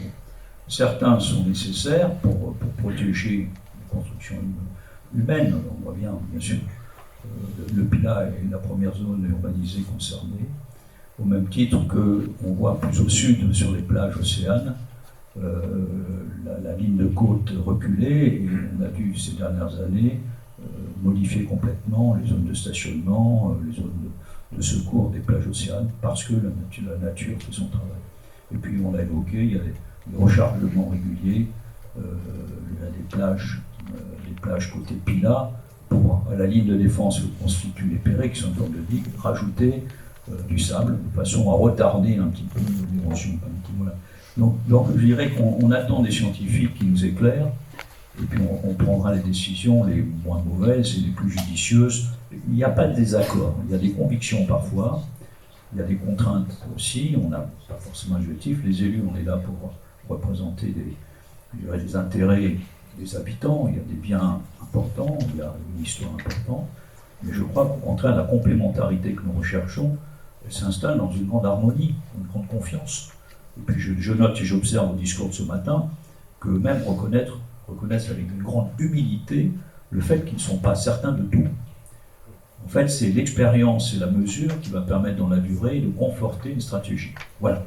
Certains sont nécessaires pour protéger les constructions humaines. On voit bien sûr, le Pilat est la première zone urbanisée concernée, au même titre qu'on voit plus au sud, sur les plages océanes, la ligne de côte reculée, et on a dû ces dernières années modifier complètement les zones de stationnement, les zones de secours des plages océanes, parce que la nature fait son travail. Et puis on l'a évoqué, il y a des rechargements réguliers, il y a des plages côté Pilat, pour à la ligne de défense que constituent les perrets, qui sont une forme de digue, rajouter du sable, de façon à retarder un petit peu l'érosion. Voilà. Donc je dirais qu'on attend des scientifiques qui nous éclairent, et puis on prendra les décisions les moins mauvaises et les plus judicieuses. Il n'y a pas de désaccord, il y a des convictions parfois, il y a des contraintes aussi, on n'a pas forcément un objectif. Les élus, on est là pour représenter des intérêts des habitants, il y a des biens importants, il y a une histoire importante, mais je crois qu'au contraire, la complémentarité que nous recherchons, elle s'installe dans une grande harmonie, une grande confiance. Et puis je note et j'observe au discours de ce matin que même reconnaissent avec une grande humilité le fait qu'ils ne sont pas certains de tout. En fait, c'est l'expérience et la mesure qui va permettre dans la durée de conforter une stratégie. Voilà.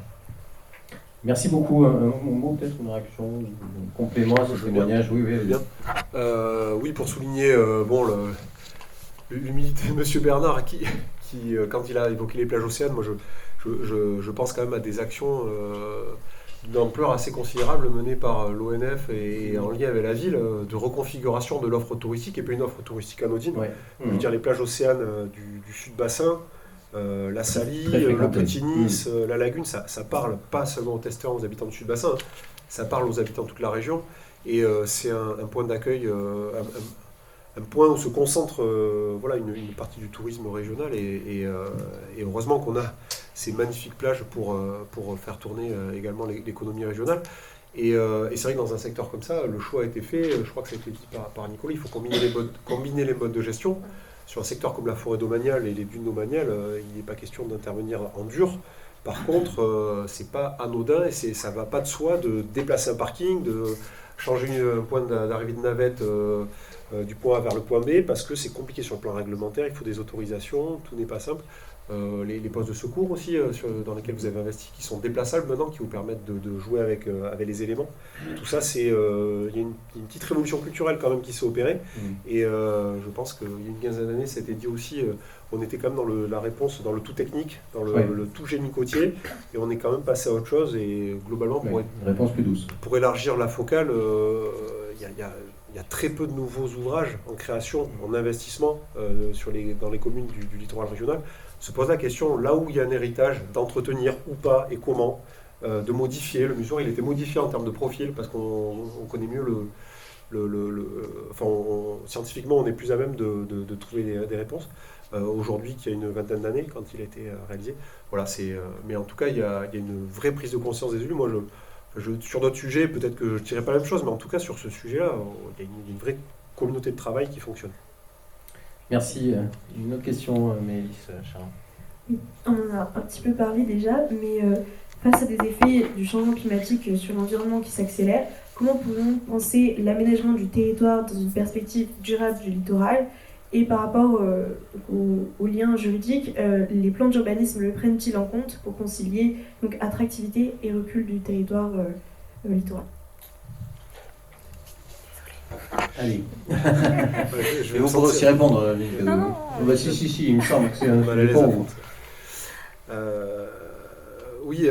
Merci beaucoup. Un mot, peut-être une réaction, un complément à ce témoignage. Oui, bien. Oui, pour souligner l'humilité de M. Bernard, qui, quand il a évoqué les plages océanes, moi je pense quand même à des actions d'une ampleur assez considérable menées par l'ONF et en lien avec la ville, de reconfiguration de l'offre touristique, et pas une offre touristique anodine. Ouais. Je veux dire, les plages océanes du sud-bassin, la Salie, le Petit Nice, la Lagune, ça parle pas seulement aux testeurs, aux habitants du sud-bassin, ça parle aux habitants de toute la région, et c'est un point d'accueil, un point où se concentre une partie du tourisme régional, et heureusement qu'on a ces magnifiques plages pour faire tourner également l'économie régionale. Et c'est vrai que dans un secteur comme ça, le choix a été fait, je crois que ça a été dit par Nicolas, il faut combiner les modes de gestion. Sur un secteur comme la forêt domaniale et les dunes domaniales, il n'est pas question d'intervenir en dur. Par contre, c'est pas anodin et ça va pas de soi de déplacer un parking, de changer un point d'arrivée de navette du point A vers le point B, parce que c'est compliqué sur le plan réglementaire, il faut des autorisations, tout n'est pas simple. Les postes de secours aussi, dans lesquels vous avez investi, qui sont déplaçables maintenant, qui vous permettent de jouer avec les éléments. Tout ça, il y a une petite révolution culturelle quand même qui s'est opérée. Et je pense qu'il y a une quinzaine d'années, ça a été dit aussi, on était quand même dans la réponse, dans le tout technique, dans le tout génie côtier, et on est quand même passé à autre chose. Et globalement, une réponse plus douce. Pour élargir la focale, il y a très peu de nouveaux ouvrages en création, en investissement dans les communes du littoral régional. Se pose la question, là où il y a un héritage, d'entretenir ou pas et comment, de modifier. Le museau, il a été modifié en termes de profil, parce qu'on connaît mieux scientifiquement, on est plus à même de trouver des réponses. Aujourd'hui, qu'il y a une vingtaine d'années, quand il a été réalisé. Voilà, mais en tout cas, il y a une vraie prise de conscience des élus. Moi, sur d'autres sujets, peut-être que je ne dirais pas la même chose, mais en tout cas, sur ce sujet-là, il y a une vraie communauté de travail qui fonctionne. Merci. Une autre question, Mélisse Charin. On en a un petit peu parlé déjà, mais face à des effets du changement climatique sur l'environnement qui s'accélère, comment pouvons-nous penser l'aménagement du territoire dans une perspective durable du littoral? Et par rapport aux liens juridiques, les plans d'urbanisme le prennent-ils en compte pour concilier donc, attractivité et recul du territoire littoral? Allez. Je vais vous pourrez aussi répondre. Non. Bah, si, il me semble que c'est un Mal à l'aise bon. à fond. Oui,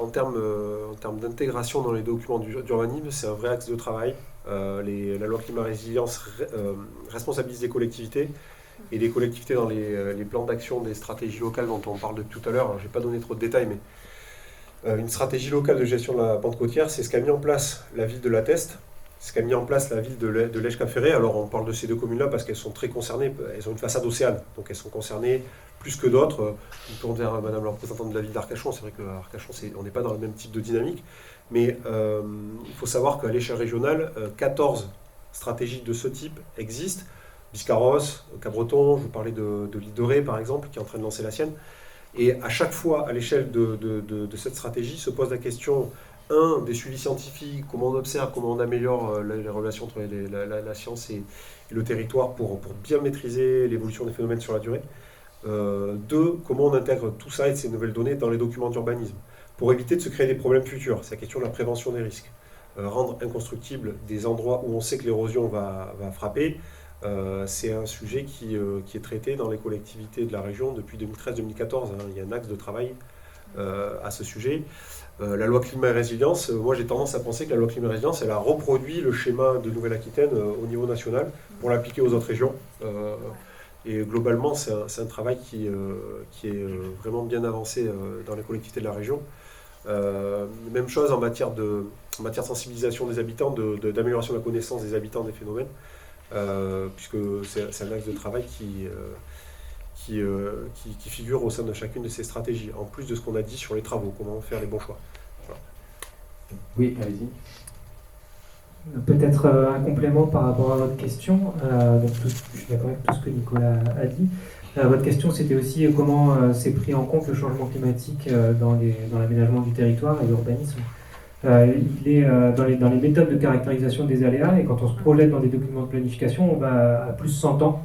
en termes d'intégration dans les documents d'urbanisme, c'est un vrai axe de travail. La loi climat résilience responsabilise les collectivités et les collectivités dans les plans d'action des stratégies locales dont on parle depuis tout à l'heure. Je n'ai pas donné trop de détails, mais une stratégie locale de gestion de la bande côtière, c'est ce qu'a mis en place la ville de La Teste, ce qu'a mis en place la ville de Lège-Cap-Ferré. Alors on parle de ces deux communes-là parce qu'elles sont très concernées, elles ont une façade océane, donc elles sont concernées plus que d'autres. On peut en dire à Madame la représentante de la ville d'Arcachon, c'est vrai qu'Arcachon, on n'est pas dans le même type de dynamique, mais il faut savoir qu'à l'échelle régionale, 14 stratégies de ce type existent. Biscarrosse, Cabreton, je vous parlais de l'île de Ré par exemple, qui est en train de lancer la sienne. Et à chaque fois, à l'échelle de cette stratégie, se pose la question, des suivis scientifiques, comment on observe, comment on améliore les relations entre la science et le territoire pour bien maîtriser l'évolution des phénomènes sur la durée. 2, comment on intègre tout ça et ces nouvelles données dans les documents d'urbanisme pour éviter de se créer des problèmes futurs. C'est la question de la prévention des risques. Rendre inconstructibles des endroits où on sait que l'érosion va frapper, c'est un sujet qui est traité dans les collectivités de la région depuis 2013-2014. Il y a un axe de travail à ce sujet. La loi climat et résilience, moi j'ai tendance à penser que la loi climat et résilience, elle a reproduit le schéma de Nouvelle-Aquitaine au niveau national pour l'appliquer aux autres régions. Et globalement, c'est un travail qui est vraiment bien avancé dans les collectivités de la région. Même chose en matière de sensibilisation des habitants, d'amélioration de la connaissance des habitants des phénomènes, puisque c'est un axe de travail qui figure au sein de chacune de ces stratégies, en plus de ce qu'on a dit sur les travaux, comment faire les bons choix. Voilà. Oui, allez-y. Peut-être un complément par rapport à votre question. Donc je suis d'accord avec tout ce que Nicolas a dit. Votre question, c'était aussi comment c'est pris en compte le changement climatique dans l'aménagement du territoire et l'urbanisme. Il est dans les méthodes de caractérisation des aléas, et quand on se projette dans des documents de planification, on va à plus de 100 ans,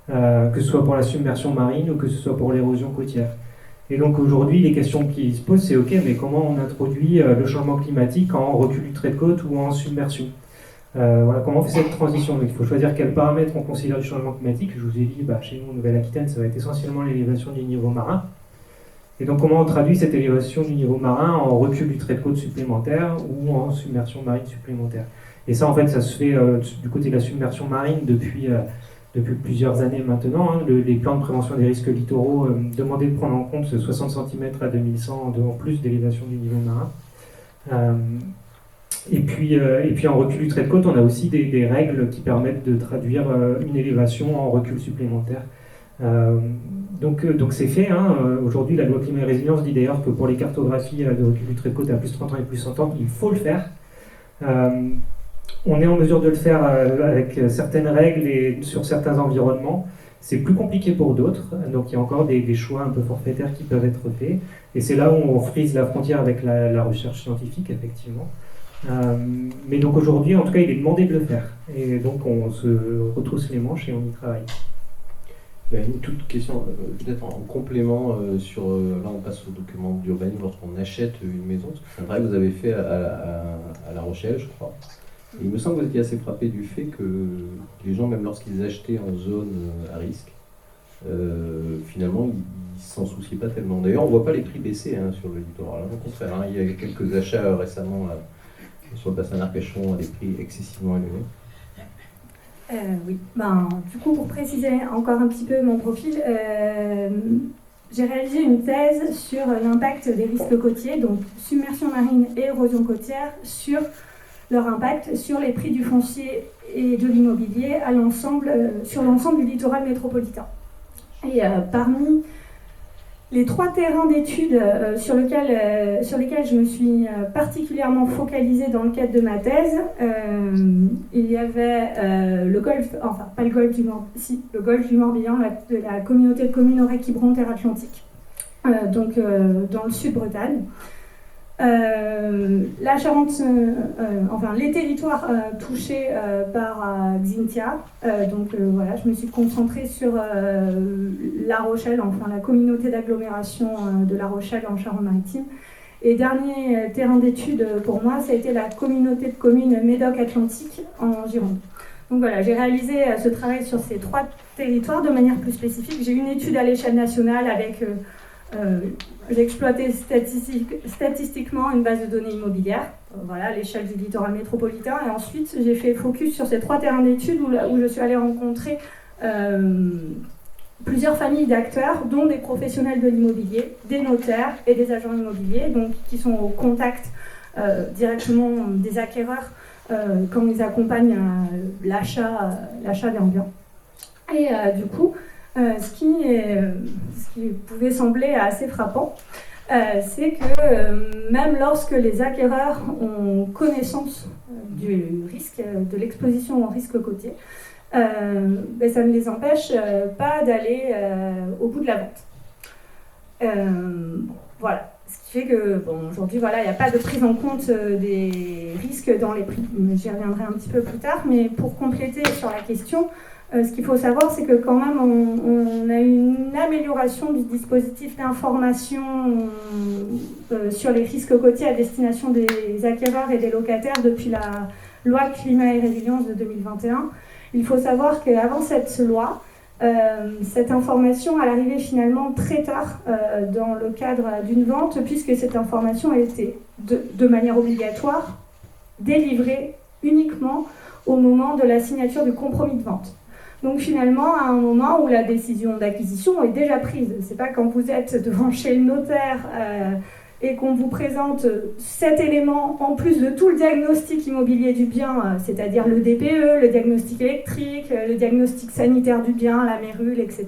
que ce soit pour la submersion marine ou que ce soit pour l'érosion côtière. Et donc aujourd'hui, les questions qui se posent, c'est ok, mais comment on introduit le changement climatique en recul du trait de côte ou en submersion? Voilà, comment on fait cette transition? Donc, il faut choisir quels paramètres on considère du changement climatique. Je vous ai dit, chez nous, en Nouvelle-Aquitaine, ça va être essentiellement l'élévation du niveau marin. Et donc, comment on traduit cette élévation du niveau marin en recul du trait de côte supplémentaire ou en submersion marine supplémentaire? Et ça, en fait, ça se fait du côté de la submersion marine depuis plusieurs années maintenant. Les plans de prévention des risques littoraux demandaient de prendre en compte 60 cm à 2100 en plus d'élévation du niveau marin. Et puis en recul du trait de côte, on a aussi des règles qui permettent de traduire une élévation en recul supplémentaire. Donc c'est fait. Aujourd'hui, la loi climat et résilience dit d'ailleurs que pour les cartographies de recul du trait de côte à plus 30 ans et plus 100 ans, il faut le faire. On est en mesure de le faire avec certaines règles et sur certains environnements. C'est plus compliqué pour d'autres, donc il y a encore des choix un peu forfaitaires qui peuvent être faits. Et c'est là où on frise la frontière avec la recherche scientifique, effectivement. Mais donc aujourd'hui, en tout cas, il est demandé de le faire. Et donc on se retrousse les manches et on y travaille. Une toute question, peut-être en complément sur. Là, on passe au document d'urbanisme lorsqu'on achète une maison. Parce que c'est un travail que vous avez fait à La Rochelle, je crois. Il me semble que vous étiez assez frappé du fait que les gens, même lorsqu'ils achetaient en zone à risque, finalement, ils s'en souciaient pas tellement. D'ailleurs, on ne voit pas les prix baisser sur le littoral. Au contraire, il y a quelques achats récemment sur le bassin d'Arcachon à des prix excessivement élevés. Oui, du coup, pour préciser encore un petit peu mon profil, j'ai réalisé une thèse sur l'impact des risques côtiers, donc submersion marine et érosion côtière, sur leur impact sur les prix du foncier et de l'immobilier sur l'ensemble du littoral métropolitain. Et parmi Les 3 terrains d'études sur lesquels je me suis particulièrement focalisée dans le cadre de ma thèse, il y avait le golfe, enfin pas le golfe du Morbihan, si, le golfe du Morbihan, de la communauté de communes Auray-Quiberon-Terre-Atlantique, donc dans le sud-Bretagne. La Charente, enfin les territoires touchés par Xynthia, voilà, je me suis concentrée sur La Rochelle, enfin la communauté d'agglomération de La Rochelle en Charente-Maritime. Et dernier terrain d'étude pour moi, ça a été la communauté de communes Médoc-Atlantique en Gironde. Donc voilà, j'ai réalisé ce travail sur ces 3 territoires de manière plus spécifique. J'ai eu une étude à l'échelle nationale avec j'ai exploité statistiquement une base de données immobilière, voilà, à l'échelle du littoral métropolitain, et ensuite j'ai fait focus sur ces 3 terrains d'études où je suis allée rencontrer plusieurs familles d'acteurs, dont des professionnels de l'immobilier, des notaires et des agents immobiliers, donc qui sont au contact directement des acquéreurs quand ils accompagnent l'achat d'un bien. Et du coup, ce qui pouvait sembler assez frappant, c'est que même lorsque les acquéreurs ont connaissance du risque, de l'exposition au risque côtier, ça ne les empêche pas d'aller au bout de la vente. Voilà. Ce qui fait que, aujourd'hui, voilà, il n'y a pas de prise en compte des risques dans les prix. J'y reviendrai un petit peu plus tard, mais pour compléter sur la question, ce qu'il faut savoir, c'est que quand même, on a une amélioration du dispositif d'information sur les risques côtiers à destination des acquéreurs et des locataires depuis la loi Climat et Résilience de 2021. Il faut savoir qu'avant cette loi, cette information, elle arrivait finalement très tard dans le cadre d'une vente, puisque cette information a été de manière obligatoire délivrée uniquement au moment de la signature du compromis de vente. Donc finalement, à un moment où la décision d'acquisition est déjà prise, c'est pas quand vous êtes devant chez le notaire et qu'on vous présente cet élément en plus de tout le diagnostic immobilier du bien, c'est-à-dire le DPE, le diagnostic électrique, le diagnostic sanitaire du bien, la mérule, etc.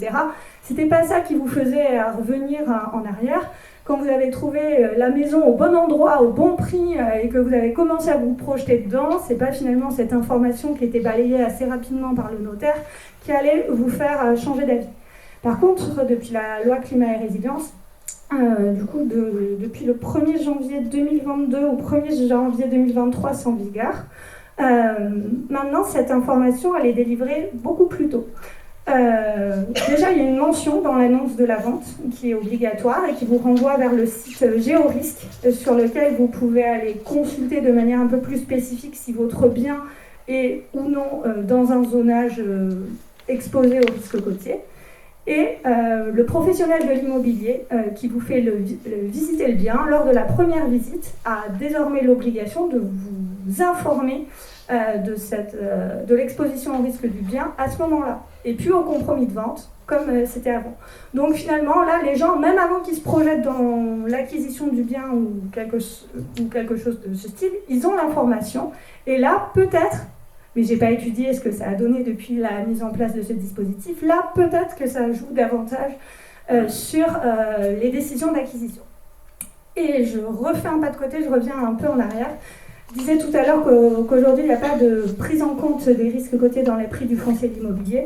C'était pas ça qui vous faisait revenir en arrière. Quand vous avez trouvé la maison au bon endroit, au bon prix, et que vous avez commencé à vous projeter dedans, c'est pas finalement cette information qui était balayée assez rapidement par le notaire qui allait vous faire changer d'avis. Par contre, depuis la loi Climat et Résilience, du coup, depuis le 1er janvier 2022 au 1er janvier 2023, c'est en vigueur. Maintenant, cette information, elle est délivrée beaucoup plus tôt. Déjà, il y a une mention dans l'annonce de la vente qui est obligatoire et qui vous renvoie vers le site Géorisque sur lequel vous pouvez aller consulter de manière un peu plus spécifique si votre bien est ou non dans un zonage exposé au risque côtier. Et le professionnel de l'immobilier qui vous fait visiter le bien lors de la première visite a désormais l'obligation de vous informer de l'exposition au risque du bien à ce moment-là, et puis au compromis de vente, comme c'était avant. Donc finalement, là, les gens, même avant qu'ils se projettent dans l'acquisition du bien ou quelque chose de ce style, ils ont l'information, et là, peut-être, mais je n'ai pas étudié ce que ça a donné depuis la mise en place de ce dispositif, là, peut-être que ça joue davantage sur les décisions d'acquisition. Et je refais un pas de côté, je reviens un peu en arrière. Je disais tout à l'heure qu'aujourd'hui, il n'y a pas de prise en compte des risques côtiers dans les prix du foncier de l'immobilier.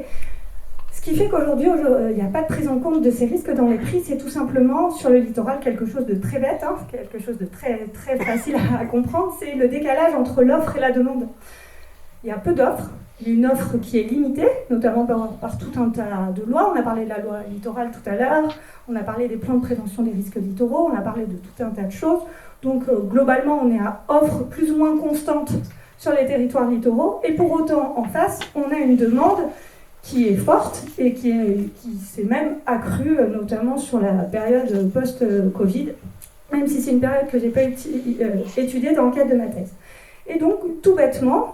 Ce qui fait qu'aujourd'hui, il n'y a pas de prise en compte de ces risques dans les prix, c'est tout simplement sur le littoral quelque chose de très bête, quelque chose de très, très facile à comprendre, c'est le décalage entre l'offre et la demande. Il y a peu d'offres, il y a une offre qui est limitée, notamment par tout un tas de lois. On a parlé de la loi littorale tout à l'heure, on a parlé des plans de prévention des risques littoraux, on a parlé de tout un tas de choses. Donc globalement, on est à offre plus ou moins constante sur les territoires littoraux, et pour autant, en face, on a une demande qui est forte et qui s'est même accrue, notamment sur la période post-Covid, même si c'est une période que je n'ai pas étudiée dans le cadre de ma thèse. Et donc, tout bêtement,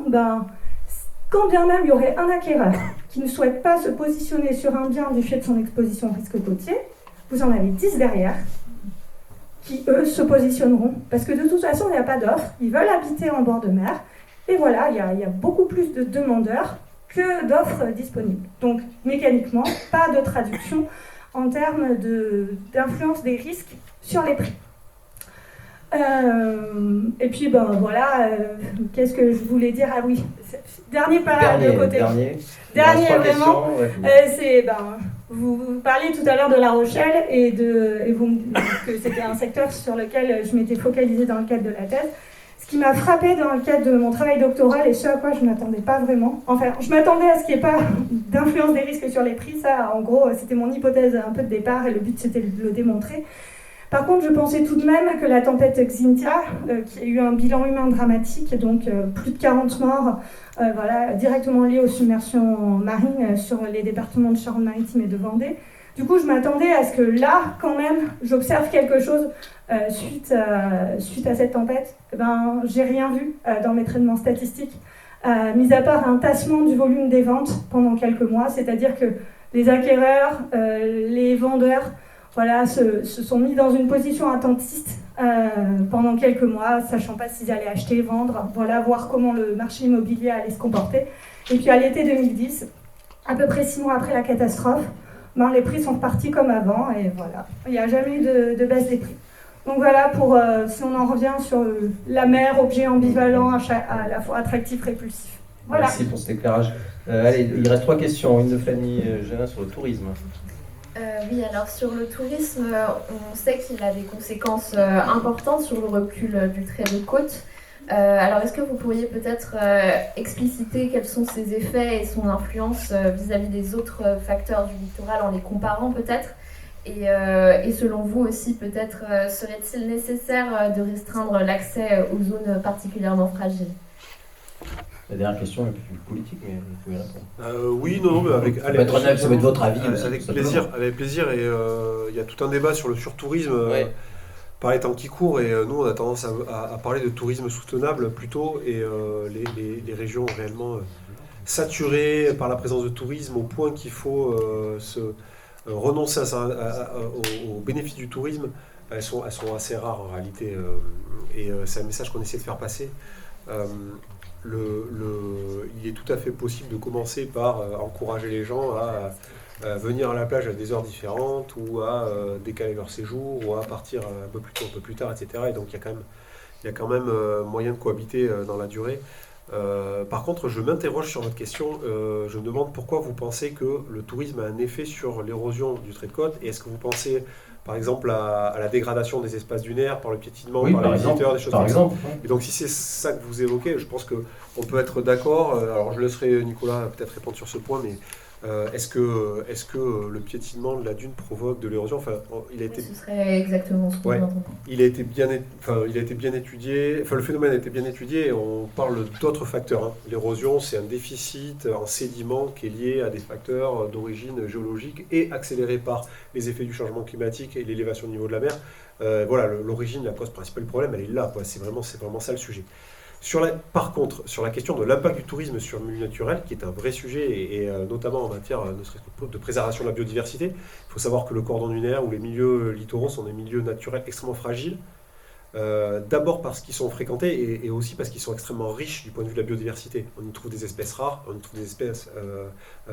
quand bien même il y aurait un acquéreur qui ne souhaite pas se positionner sur un bien du fait de son exposition au risque côtier, vous en avez 10 derrière qui, eux, se positionneront. Parce que de toute façon, il n'y a pas d'offre, ils veulent habiter en bord de mer, et voilà, il y a beaucoup plus de demandeurs que d'offres disponibles. Donc, mécaniquement, pas de traduction en termes d'influence des risques sur les prix. Et puis voilà, qu'est-ce que je voulais dire? Ah oui, dernier de côté. Dernier vraiment. Vous parliez tout à l'heure de La Rochelle et vous me dites que c'était un secteur sur lequel je m'étais focalisée dans le cadre de la thèse. Ce qui m'a frappée dans le cadre de mon travail doctoral et ce à quoi je ne m'attendais pas vraiment, enfin je m'attendais à ce qu'il n'y ait pas d'influence des risques sur les prix, ça en gros c'était mon hypothèse un peu de départ et le but c'était de le démontrer. Par contre, je pensais tout de même que la tempête Xynthia, qui a eu un bilan humain dramatique, donc plus de 40 morts, directement liés aux submersions marines sur les départements de Charente-Maritime et de Vendée. Du coup, je m'attendais à ce que là, quand même, j'observe quelque chose suite à cette tempête. J'ai rien vu dans mes traitements statistiques, mis à part un tassement du volume des ventes pendant quelques mois, c'est-à-dire que les acquéreurs, les vendeurs, se sont mis dans une position attentiste pendant quelques mois, sachant pas s'ils allaient acheter, vendre, voir comment le marché immobilier allait se comporter. Et puis à l'été 2010, à peu près 6 mois après la catastrophe, les prix sont repartis comme avant, et voilà, il n'y a jamais eu de baisse des prix. Donc voilà, si on en revient sur la mer, objet ambivalent, à la fois attractif, répulsif. Voilà. Merci pour cet éclairage. Allez, il reste 3 questions. Une de Fanny Génin sur le tourisme. Oui, alors sur le tourisme, on sait qu'il a des conséquences importantes sur le recul du trait de côte. Alors est-ce que vous pourriez peut-être expliciter quels sont ses effets et son influence vis-à-vis des autres facteurs du littoral en les comparant peut-être et selon vous aussi peut-être serait-il nécessaire de restreindre l'accès aux zones particulièrement fragiles? La dernière question est plus politique, mais vous pouvez répondre. Oui, non, mais avec ça peut être votre avis. Avec plaisir. Et il y a tout un débat sur le surtourisme par les temps qui courent. Et nous, on a tendance à parler de tourisme soutenable plutôt. Et les régions réellement saturées par la présence de tourisme au point qu'il faut renoncer aux bénéfices du tourisme, elles sont assez rares en réalité. Et c'est un message qu'on essaie de faire passer. Il est tout à fait possible de commencer par encourager les gens à venir à la plage à des heures différentes ou à décaler leur séjour ou à partir un peu plus tôt, un peu plus tard, etc. Et donc il y a quand même moyen de cohabiter dans la durée. Par contre, je m'interroge sur votre question. Je me demande pourquoi vous pensez que le tourisme a un effet sur l'érosion du trait de côte et est-ce que vous pensez par exemple à la dégradation des espaces dunaires par le piétinement, par les visiteurs, des choses comme ça. Et donc si c'est ça que vous évoquez, je pense qu'on peut être d'accord. Alors je laisserai Nicolas peut-être répondre sur ce point, mais est-ce que le piétinement de la dune provoque de l'érosion? Enfin, ce serait exactement ce qu'on entend. Il a été bien étudié. Enfin, le phénomène a été bien étudié. Et on parle d'autres facteurs. Hein. L'érosion, c'est un déficit en sédiments qui est lié à des facteurs d'origine géologique et accéléré par les effets du changement climatique et l'élévation du niveau de la mer. L'origine, la cause principale du problème, elle est là. C'est vraiment ça le sujet. Par contre, sur la question de l'impact du tourisme sur le milieu naturel, qui est un vrai sujet, et notamment en matière de préservation de la biodiversité, il faut savoir que le cordon dunaire ou les milieux littoraux sont des milieux naturels extrêmement fragiles, d'abord parce qu'ils sont fréquentés et aussi parce qu'ils sont extrêmement riches du point de vue de la biodiversité. On y trouve des espèces rares, on y trouve des espèces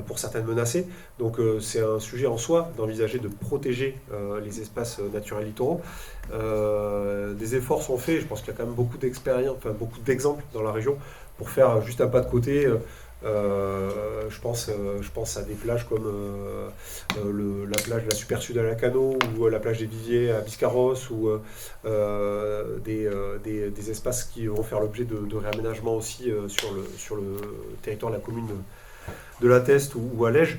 pour certaines menacées, donc c'est un sujet en soi d'envisager de protéger les espaces naturels littoraux. Des efforts sont faits, je pense qu'il y a quand même beaucoup d'exemples dans la région pour faire juste un pas de côté. Je pense à des plages comme la plage de la Super Sud à Lacano ou la plage des Viviers à Biscarrosse ou des espaces qui vont faire l'objet de réaménagement aussi sur le territoire de la commune de La Teste ou à Lège.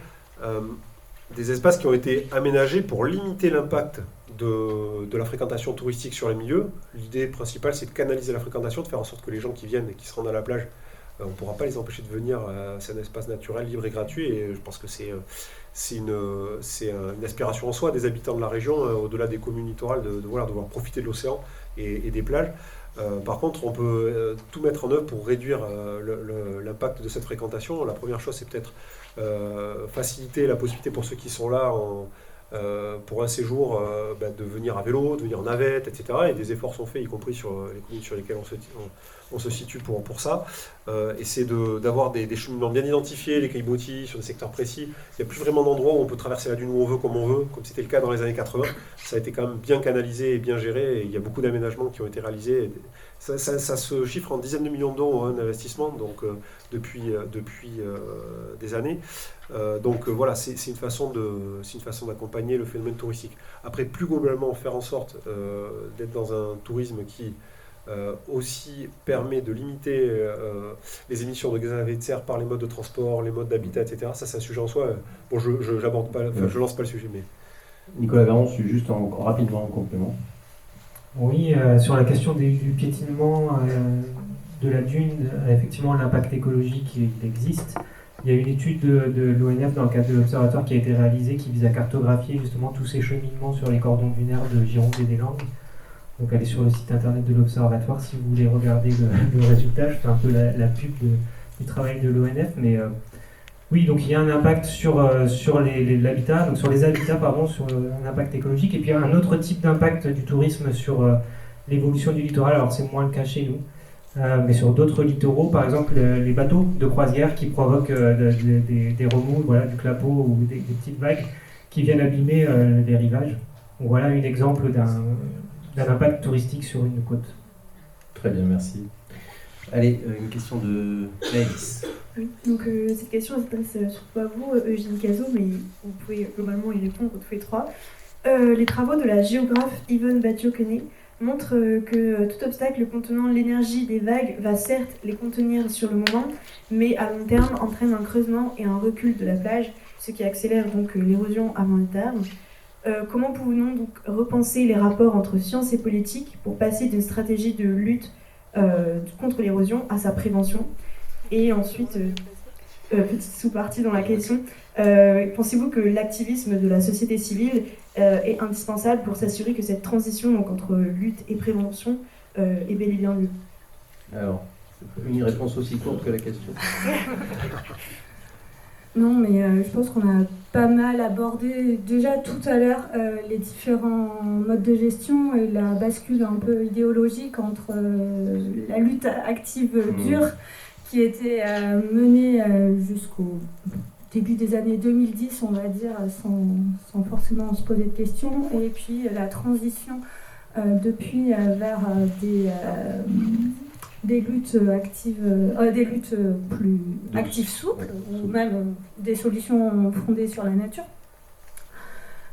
Des espaces qui ont été aménagés pour limiter l'impact de la fréquentation touristique sur les milieux. L'idée principale, c'est de canaliser la fréquentation, de faire en sorte que les gens qui viennent et qui se rendent à la plage, on ne pourra pas les empêcher de venir. C'est un espace naturel, libre et gratuit, et je pense que c'est une aspiration en soi des habitants de la région, au-delà des communes littorales, de pouvoir profiter de l'océan et des plages. Par contre, on peut tout mettre en œuvre pour réduire l'impact de cette fréquentation. La première chose, c'est peut-être faciliter la possibilité pour ceux qui sont là pour un séjour de venir à vélo, de venir en navette, etc. Et des efforts sont faits, y compris sur les communes sur lesquelles on se situe pour ça. Et c'est d'avoir des cheminements bien identifiés, les caillebotis sur des secteurs précis. Il n'y a plus vraiment d'endroits où on peut traverser la dune où on veut, comme on veut, comme c'était le cas dans les années 80. Ça a été quand même bien canalisé et bien géré, et il y a beaucoup d'aménagements qui ont été réalisés. Ça se chiffre en dizaines de millions d'euros d'investissement donc, depuis des années. Donc voilà, c'est une façon d'accompagner le phénomène touristique. Après, plus globalement, faire en sorte d'être dans un tourisme qui aussi permet de limiter les émissions de gaz à effet de serre par les modes de transport, les modes d'habitat, etc. Ça, c'est un sujet en soi. Bon, je lance pas le sujet, mais... Nicolas Vernon, juste rapidement en complément. Oui, sur la question du piétinement de la dune, effectivement, l'impact écologique, il existe. Il y a une étude de l'ONF dans le cadre de l'Observatoire qui a été réalisée qui vise à cartographier justement tous ces cheminements sur les cordons dunaires de Gironde et des Landes. Donc allez sur le site internet de l'Observatoire si vous voulez regarder le résultat. Je fais un peu la pub du travail de l'ONF, mais oui, donc il y a un impact sur l'habitat, donc sur les habitats, sur un impact écologique, et puis il y a un autre type d'impact du tourisme sur l'évolution du littoral. Alors c'est moins le cas chez nous, mais sur d'autres littoraux, par exemple les bateaux de croisière qui provoquent des remous, du clapot ou des petites vagues qui viennent abîmer les rivages. Donc, voilà un exemple d'un impact touristique sur une côte. Très bien, merci. Allez, une question de Maëlys. Oui, donc cette question s'adresse surtout à vous, Eugénie Cazot, mais vous pouvez globalement y répondre tous les trois. Les travaux de la géographe Yvonne Batio-Quenet montrent que tout obstacle contenant l'énergie des vagues va certes les contenir sur le moment, mais à long terme entraîne un creusement et un recul de la plage, ce qui accélère donc l'érosion à moyen terme. Comment pouvons-nous donc repenser les rapports entre science et politique pour passer d'une stratégie de lutte contre l'érosion à sa prévention? Et ensuite, petite sous-partie dans la question, pensez-vous que l'activisme de la société civile est indispensable pour s'assurer que cette transition donc, entre lutte et prévention est bel et bien lieu? Alors, une réponse aussi courte que la question. Non, mais je pense qu'on a pas mal abordé déjà tout à l'heure les différents modes de gestion et la bascule un peu idéologique entre la lutte active dure qui était menée jusqu'au début des années 2010, on va dire, sans forcément se poser de questions, et puis la transition depuis vers des luttes actives, des luttes plus actives souples, ou même des solutions fondées sur la nature.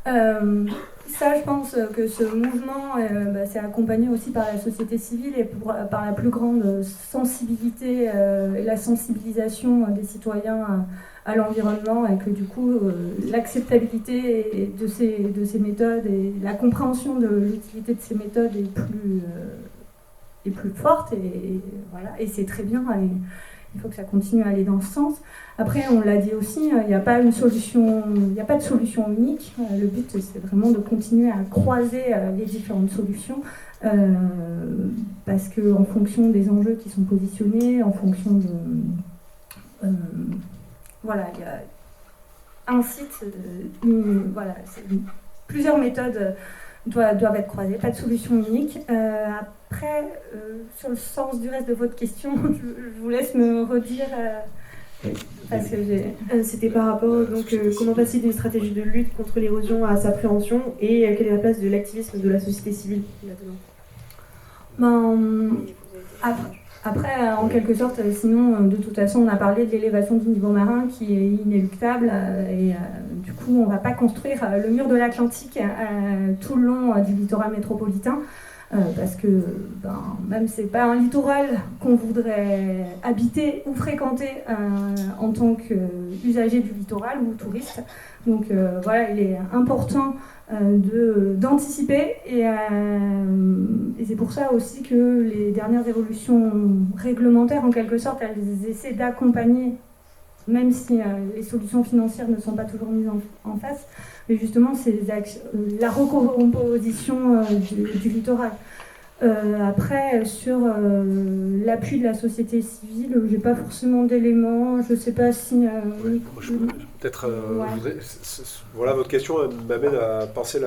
Ça, je pense que ce mouvement s'est accompagné aussi par la société civile et par la plus grande sensibilité et la sensibilisation des citoyens à l'environnement, et que du coup l'acceptabilité de ces méthodes et la compréhension de l'utilité de ces méthodes est plus forte, et voilà, et c'est très bien, et il faut que ça continue à aller dans ce sens. Après, on l'a dit aussi, il n'y a pas de solution unique. Le but, c'est vraiment de continuer à croiser les différentes solutions, parce qu'en fonction des enjeux qui sont positionnés, en fonction de... voilà, il y a un site, plusieurs méthodes doivent être croisées, pas de solution unique. Après, sur le sens du reste de votre question, je vous laisse me redire... parce que c'était par rapport, donc, comment passer d'une stratégie de lutte contre l'érosion à sa prévention, et quelle est la place de l'activisme de la société civile là-dedans? Après, en quelque sorte, sinon, de toute façon, on a parlé de l'élévation du niveau marin qui est inéluctable, et du coup, on ne va pas construire le mur de l'Atlantique tout le long du littoral métropolitain, parce que même c'est pas un littoral qu'on voudrait habiter ou fréquenter en tant qu'usager du littoral ou touriste. Donc voilà, il est important d'anticiper, et c'est pour ça aussi que les dernières évolutions réglementaires, en quelque sorte, elles essaient d'accompagner, même si les solutions financières ne sont pas toujours mises en face, mais justement c'est la recomposition du littoral. Après, sur l'appui de la société civile, j'ai pas forcément d'éléments, je sais pas si... Peut-être, voilà, votre question m'amène à penser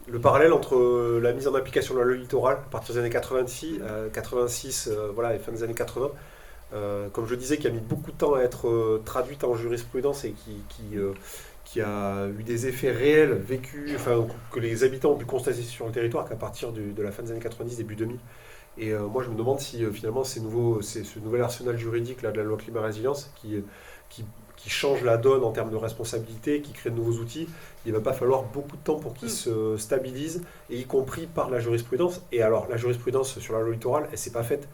le parallèle entre la mise en application de la loi littorale à partir des années 86, voilà, et fin des années 80, comme je disais, qui a mis beaucoup de temps à être traduite en jurisprudence et qui a eu des effets réels vécus, enfin, que les habitants ont pu constater sur le territoire qu'à partir de la fin des années 90, début 2000. Et moi, je me demande si finalement ce nouvel arsenal juridique là, de la loi climat résilience qui change la donne en termes de responsabilité, qui crée de nouveaux outils, il va pas falloir beaucoup de temps pour qu'ils se stabilisent, et y compris par la jurisprudence. Et alors, la jurisprudence sur la loi littorale, elle s'est pas faite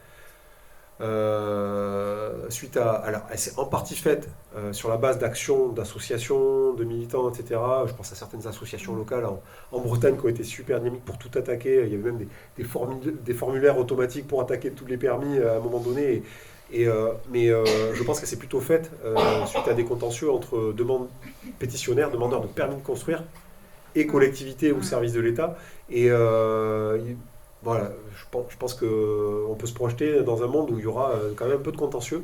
alors, elle s'est en partie faite sur la base d'actions, d'associations, de militants, etc. Je pense à certaines associations locales en Bretagne qui ont été super dynamiques pour tout attaquer. Il y avait même des formulaires automatiques pour attaquer tous les permis à un moment donné. Mais je pense qu'elle s'est plutôt faite suite à des contentieux entre pétitionnaires, demandeurs de permis de construire, et collectivités ou services de l'État. Et voilà, je pense qu'on peut se projeter dans un monde où il y aura quand même un peu de contentieux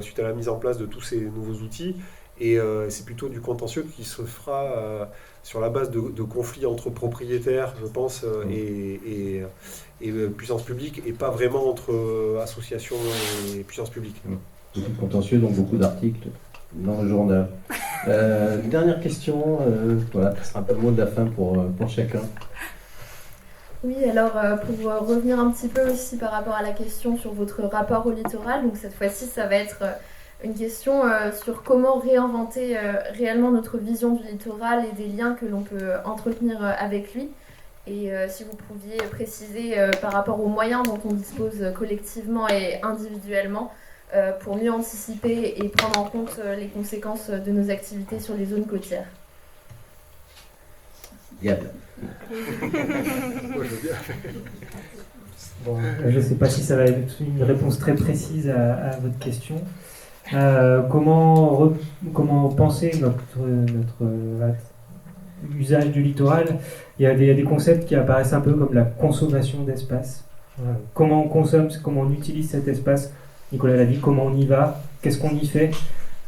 suite à la mise en place de tous ces nouveaux outils. Et c'est plutôt du contentieux qui se fera sur la base de conflits entre propriétaires, je pense, et puissance publique, et pas vraiment entre associations et puissance publique. Beaucoup de contentieux, donc beaucoup d'articles dans le journal. Dernière question, voilà, ce sera un peu le mot de la fin pour chacun. Oui, alors pour revenir un petit peu aussi par rapport à la question sur votre rapport au littoral, donc cette fois-ci ça va être une question sur comment réinventer réellement notre vision du littoral et des liens que l'on peut entretenir avec lui. Et si vous pouviez préciser par rapport aux moyens dont on dispose collectivement et individuellement pour mieux anticiper et prendre en compte les conséquences de nos activités sur les zones côtières. Yann. Bon, je ne sais pas si ça va être une réponse très précise à votre question. Comment penser notre usage du littoral? Il y a des concepts qui apparaissent un peu comme la consommation d'espace. Comment on consomme, comment on utilise cet espace? Nicolas l'a dit, comment on y va? Qu'est-ce qu'on y fait?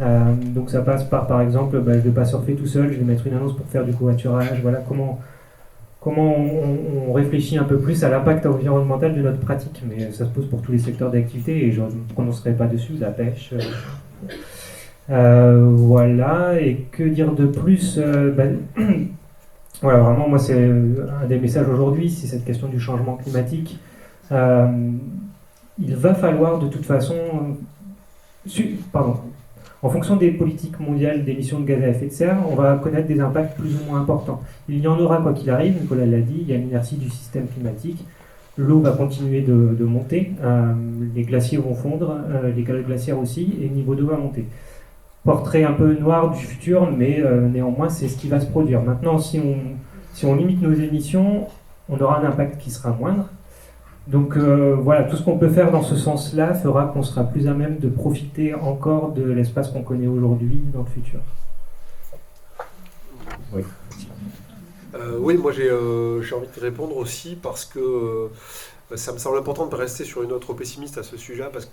Donc ça passe par exemple, je ne vais pas surfer tout seul, je vais mettre une annonce pour faire du covoiturage. Voilà, comment on réfléchit un peu plus à l'impact environnemental de notre pratique. Mais ça se pose pour tous les secteurs d'activité et je ne me prononcerai pas dessus, la pêche. Voilà, et que dire de plus? Voilà, vraiment, moi, c'est un des messages aujourd'hui, c'est cette question du changement climatique. Il va falloir de toute façon... En fonction des politiques mondiales d'émissions de gaz à effet de serre, on va connaître des impacts plus ou moins importants. Il y en aura quoi qu'il arrive, Nicolas l'a dit, il y a l'inertie du système climatique, l'eau va continuer de monter, les glaciers vont fondre, les calottes glaciaires aussi, et le niveau d'eau va monter. Portrait un peu noir du futur, mais néanmoins c'est ce qui va se produire. Maintenant, si on limite nos émissions, on aura un impact qui sera moindre. Donc voilà, tout ce qu'on peut faire dans ce sens-là fera qu'on sera plus à même de profiter encore de l'espace qu'on connaît aujourd'hui dans le futur. Oui. Oui, moi j'ai envie de répondre aussi parce que ça me semble important de rester sur une note trop pessimiste à ce sujet-là, parce que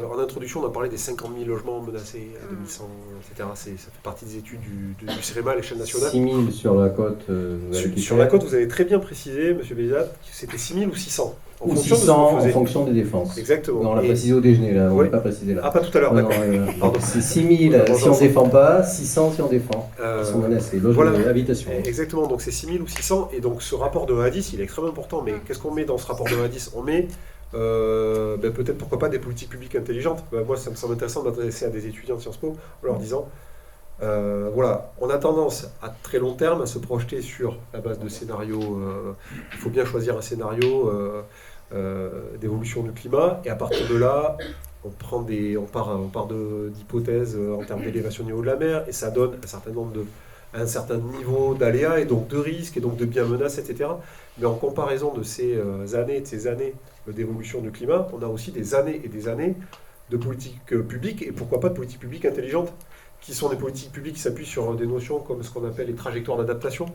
en introduction, on a parlé des 50 000 logements menacés à 2100, etc. Ça fait partie des études du CEREMA, l'échelle nationale. 6 000 sur la côte. Sur la côte, vous avez très bien précisé, M. Bézat, que c'était 6 000 ou 600. Ou 600 en fonction des défenses. Exactement. Non, on l'a précisé au déjeuner, là. On oui. l'a pas précisé là. Ah, pas tout à l'heure, d'accord. Pardon. C'est 6 000 si on ne défend pas, 600 si on défend. Ils sont menacés. Logements, voilà. Habitation. Exactement, donc c'est 6 000 ou 600. Et donc ce rapport de 1 à 10, il est extrêmement important. Mais qu'est-ce qu'on met dans ce rapport de 1 à 10? On met peut-être pourquoi pas des politiques publiques intelligentes. Moi, ça me semble intéressant de m'adresser à des étudiants de Sciences Po en leur disant voilà, on a tendance à très long terme à se projeter sur la base de scénarios. Il faut bien choisir un scénario d'évolution du climat, et à partir de là, on part d'hypothèses en termes d'élévation du niveau de la mer, et ça donne un certain niveau d'aléas et donc de risques et donc de bien-menaces, etc. Mais en comparaison de ces années d'évolution du climat, on a aussi des années et des années de politiques publiques, et pourquoi pas de politiques publiques intelligentes, qui sont des politiques publiques qui s'appuient sur des notions comme ce qu'on appelle les trajectoires d'adaptation.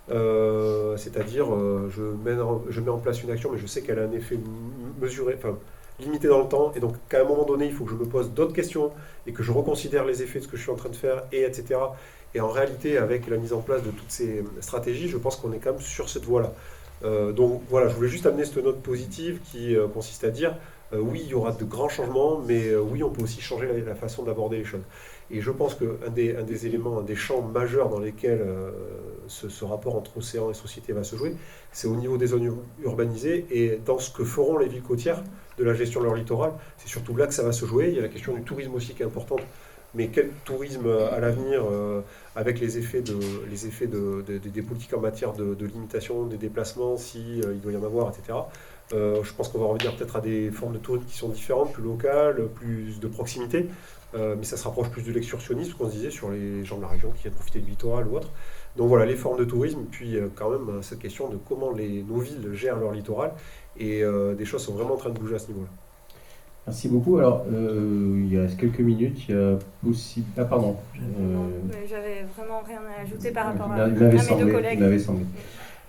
C'est-à-dire, je mets en place une action, mais je sais qu'elle a un effet mesuré, limité dans le temps, et donc qu'à un moment donné, il faut que je me pose d'autres questions, et que je reconsidère les effets de ce que je suis en train de faire, etc. Et en réalité, avec la mise en place de toutes ces stratégies, je pense qu'on est quand même sur cette voie-là. Donc voilà, je voulais juste amener cette note positive qui consiste à dire oui, il y aura de grands changements, mais oui, on peut aussi changer la façon d'aborder les choses. Et je pense qu'un des éléments, un des champs majeurs dans lesquels ce rapport entre océan et société va se jouer, c'est au niveau des zones urbanisées et dans ce que feront les villes côtières de la gestion de leur littoral. C'est surtout là que ça va se jouer. Il y a la question du tourisme aussi qui est importante. Mais quel tourisme à l'avenir avec les effets des politiques en matière de limitation des déplacements, si il doit y en avoir, etc. Je pense qu'on va revenir peut-être à des formes de tourisme qui sont différentes, plus locales, plus de proximité, mais ça se rapproche plus de l'excursionnisme, qu'on se disait, sur les gens de la région qui viennent profiter du littoral ou autre. Donc voilà, les formes de tourisme, puis quand même cette question de comment nos villes gèrent leur littoral, et des choses sont vraiment en train de bouger à ce niveau-là. Merci beaucoup. Alors, il reste quelques minutes. Il y a possible... Ah, pardon. Non, mais j'avais vraiment rien à ajouter par rapport à mes deux collègues. Il m'avait semblé.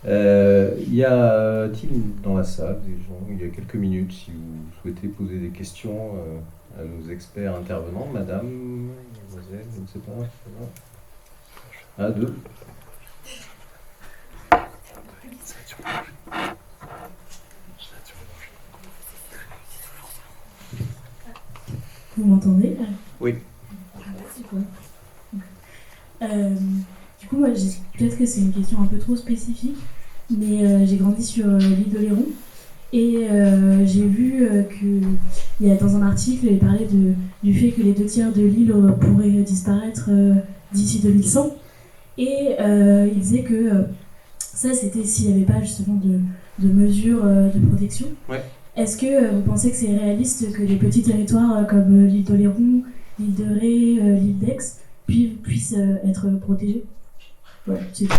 Y a-t-il dans la salle des gens, il y a quelques minutes, si vous souhaitez poser des questions à nos experts intervenants, madame, mademoiselle, je ne sais pas. Ah, deux. Vous m'entendez là ? Oui. Du coup, moi, peut-être que c'est une question un peu trop spécifique, mais j'ai grandi sur l'île d'Oléron et j'ai vu qu'il y a dans un article, il parlait du fait que les 2/3 de l'île pourraient disparaître d'ici 2100 et il disait que ça, c'était s'il n'y avait pas justement de mesures de protection. Ouais. Est-ce que vous pensez que c'est réaliste que des petits territoires comme l'île d'Oléron, l'île de Ré, l'île d'Aix puissent être protégés ? Voilà, c'est tout.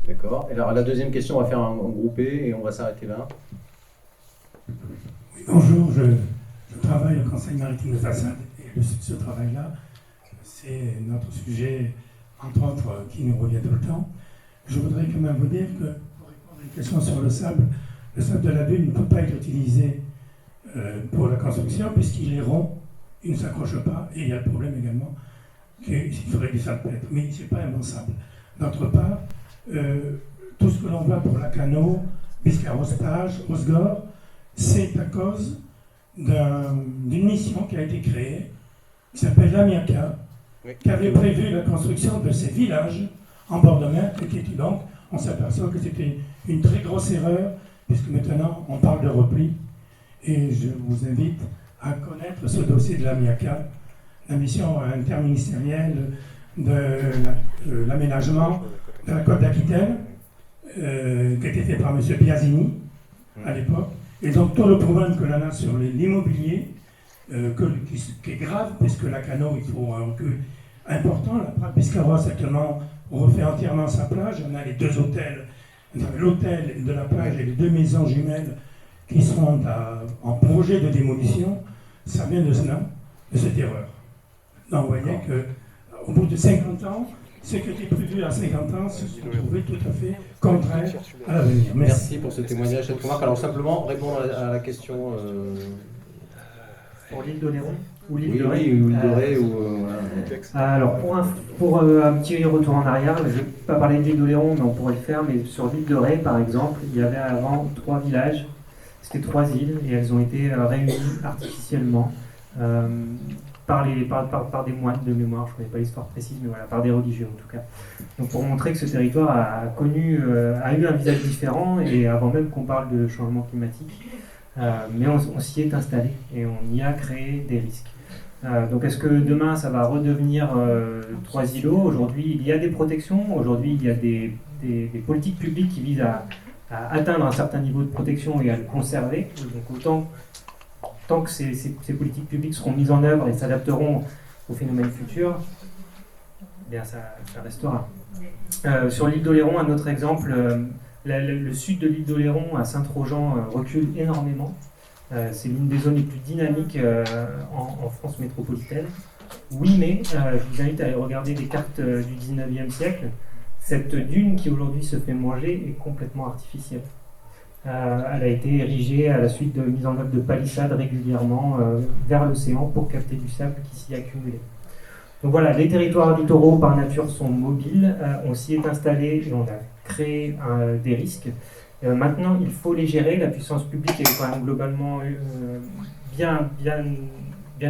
D'accord. Alors la deuxième question, on va faire un groupé et on va s'arrêter là. Oui, bonjour, je travaille au Conseil maritime de Façade et ce travail-là, c'est notre sujet, entre autres, qui nous revient tout le temps. Je voudrais quand même vous dire que, pour répondre à une question sur le sable de la dune ne peut pas être utilisé pour la construction puisqu'il est rond, il ne s'accroche pas et il y a le problème également qu'il faudrait du salpêtre, mais ce n'est pas un bon sable. D'autre part, tout ce que l'on voit pour la Cano, Biscarrosse-Plage, Osgore, c'est à cause d'une mission qui a été créée, qui s'appelle l'AMIACA, qui avait prévu la construction de ces villages en bord de mer, et qui était donc, on s'aperçoit que c'était une très grosse erreur, puisque maintenant on parle de repli, et je vous invite à connaître ce dossier de l'AMIACA, la mission interministérielle de l'aménagement de la côte d'Aquitaine, qui a été fait par M. Biasini à l'époque. Et donc tout le problème que l'on a sur l'immobilier, qui est grave, puisque la Cano, il faut un recul important. La Prade Biscarrosse actuellement refait entièrement sa plage. On a les deux hôtels, l'hôtel de la plage et les deux maisons jumelles qui seront en projet de démolition. Ça vient de cela, de cette erreur. Donc vous voyez qu'au bout de 50 ans, ce qui était prévu à 50 ans se sont trouvés tout à fait contraire à l'avenir. Merci pour ce témoignage, cette remarque. Alors simplement répondre à la question... Pour l'île d'Oléron ou l'île oui, de Ré. Oui, ou l'île de Ré. Alors pour un petit retour en arrière, je ne vais pas parler de l'île d'Oléron, mais on pourrait le faire. Mais sur l'île de Ré, par exemple, il y avait avant 3 villages. C'était 3 îles et elles ont été réunies artificiellement par des moines de mémoire. Je ne connais pas l'histoire précise, mais voilà, par des religieux en tout cas. Donc pour montrer que ce territoire a eu un visage différent et avant même qu'on parle de changement climatique. Mais on s'y est installé et on y a créé des risques. Donc est-ce que demain ça va redevenir 3 îlots ? Aujourd'hui il y a des protections, aujourd'hui il y a des politiques publiques qui visent à atteindre un certain niveau de protection et à le conserver. Donc tant que ces politiques publiques seront mises en œuvre et s'adapteront aux phénomènes futurs, eh bien ça restera. Sur l'île d'Oléron, un autre exemple, le sud de l'île d'Oléron, à Saint-Trojan, recule énormément. C'est l'une des zones les plus dynamiques en France métropolitaine. Oui, mais je vous invite à aller regarder des cartes du 19e siècle. Cette dune qui aujourd'hui se fait manger est complètement artificielle. Elle a été érigée à la suite de mise en œuvre de palissades régulièrement vers l'océan pour capter du sable qui s'y accumulait. Donc voilà, les territoires littoraux par nature sont mobiles, on s'y est installé et on a créé des risques. Maintenant, il faut les gérer, la puissance publique est quand même globalement bien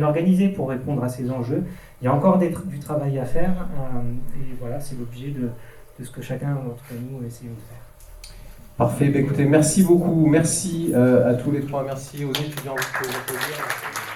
organisée pour répondre à ces enjeux. Il y a encore du travail à faire, et voilà, c'est l'objet de ce que chacun d'entre nous essaie de faire. Parfait, écoutez, merci beaucoup, merci à tous les trois, merci aux étudiants pour applaudir.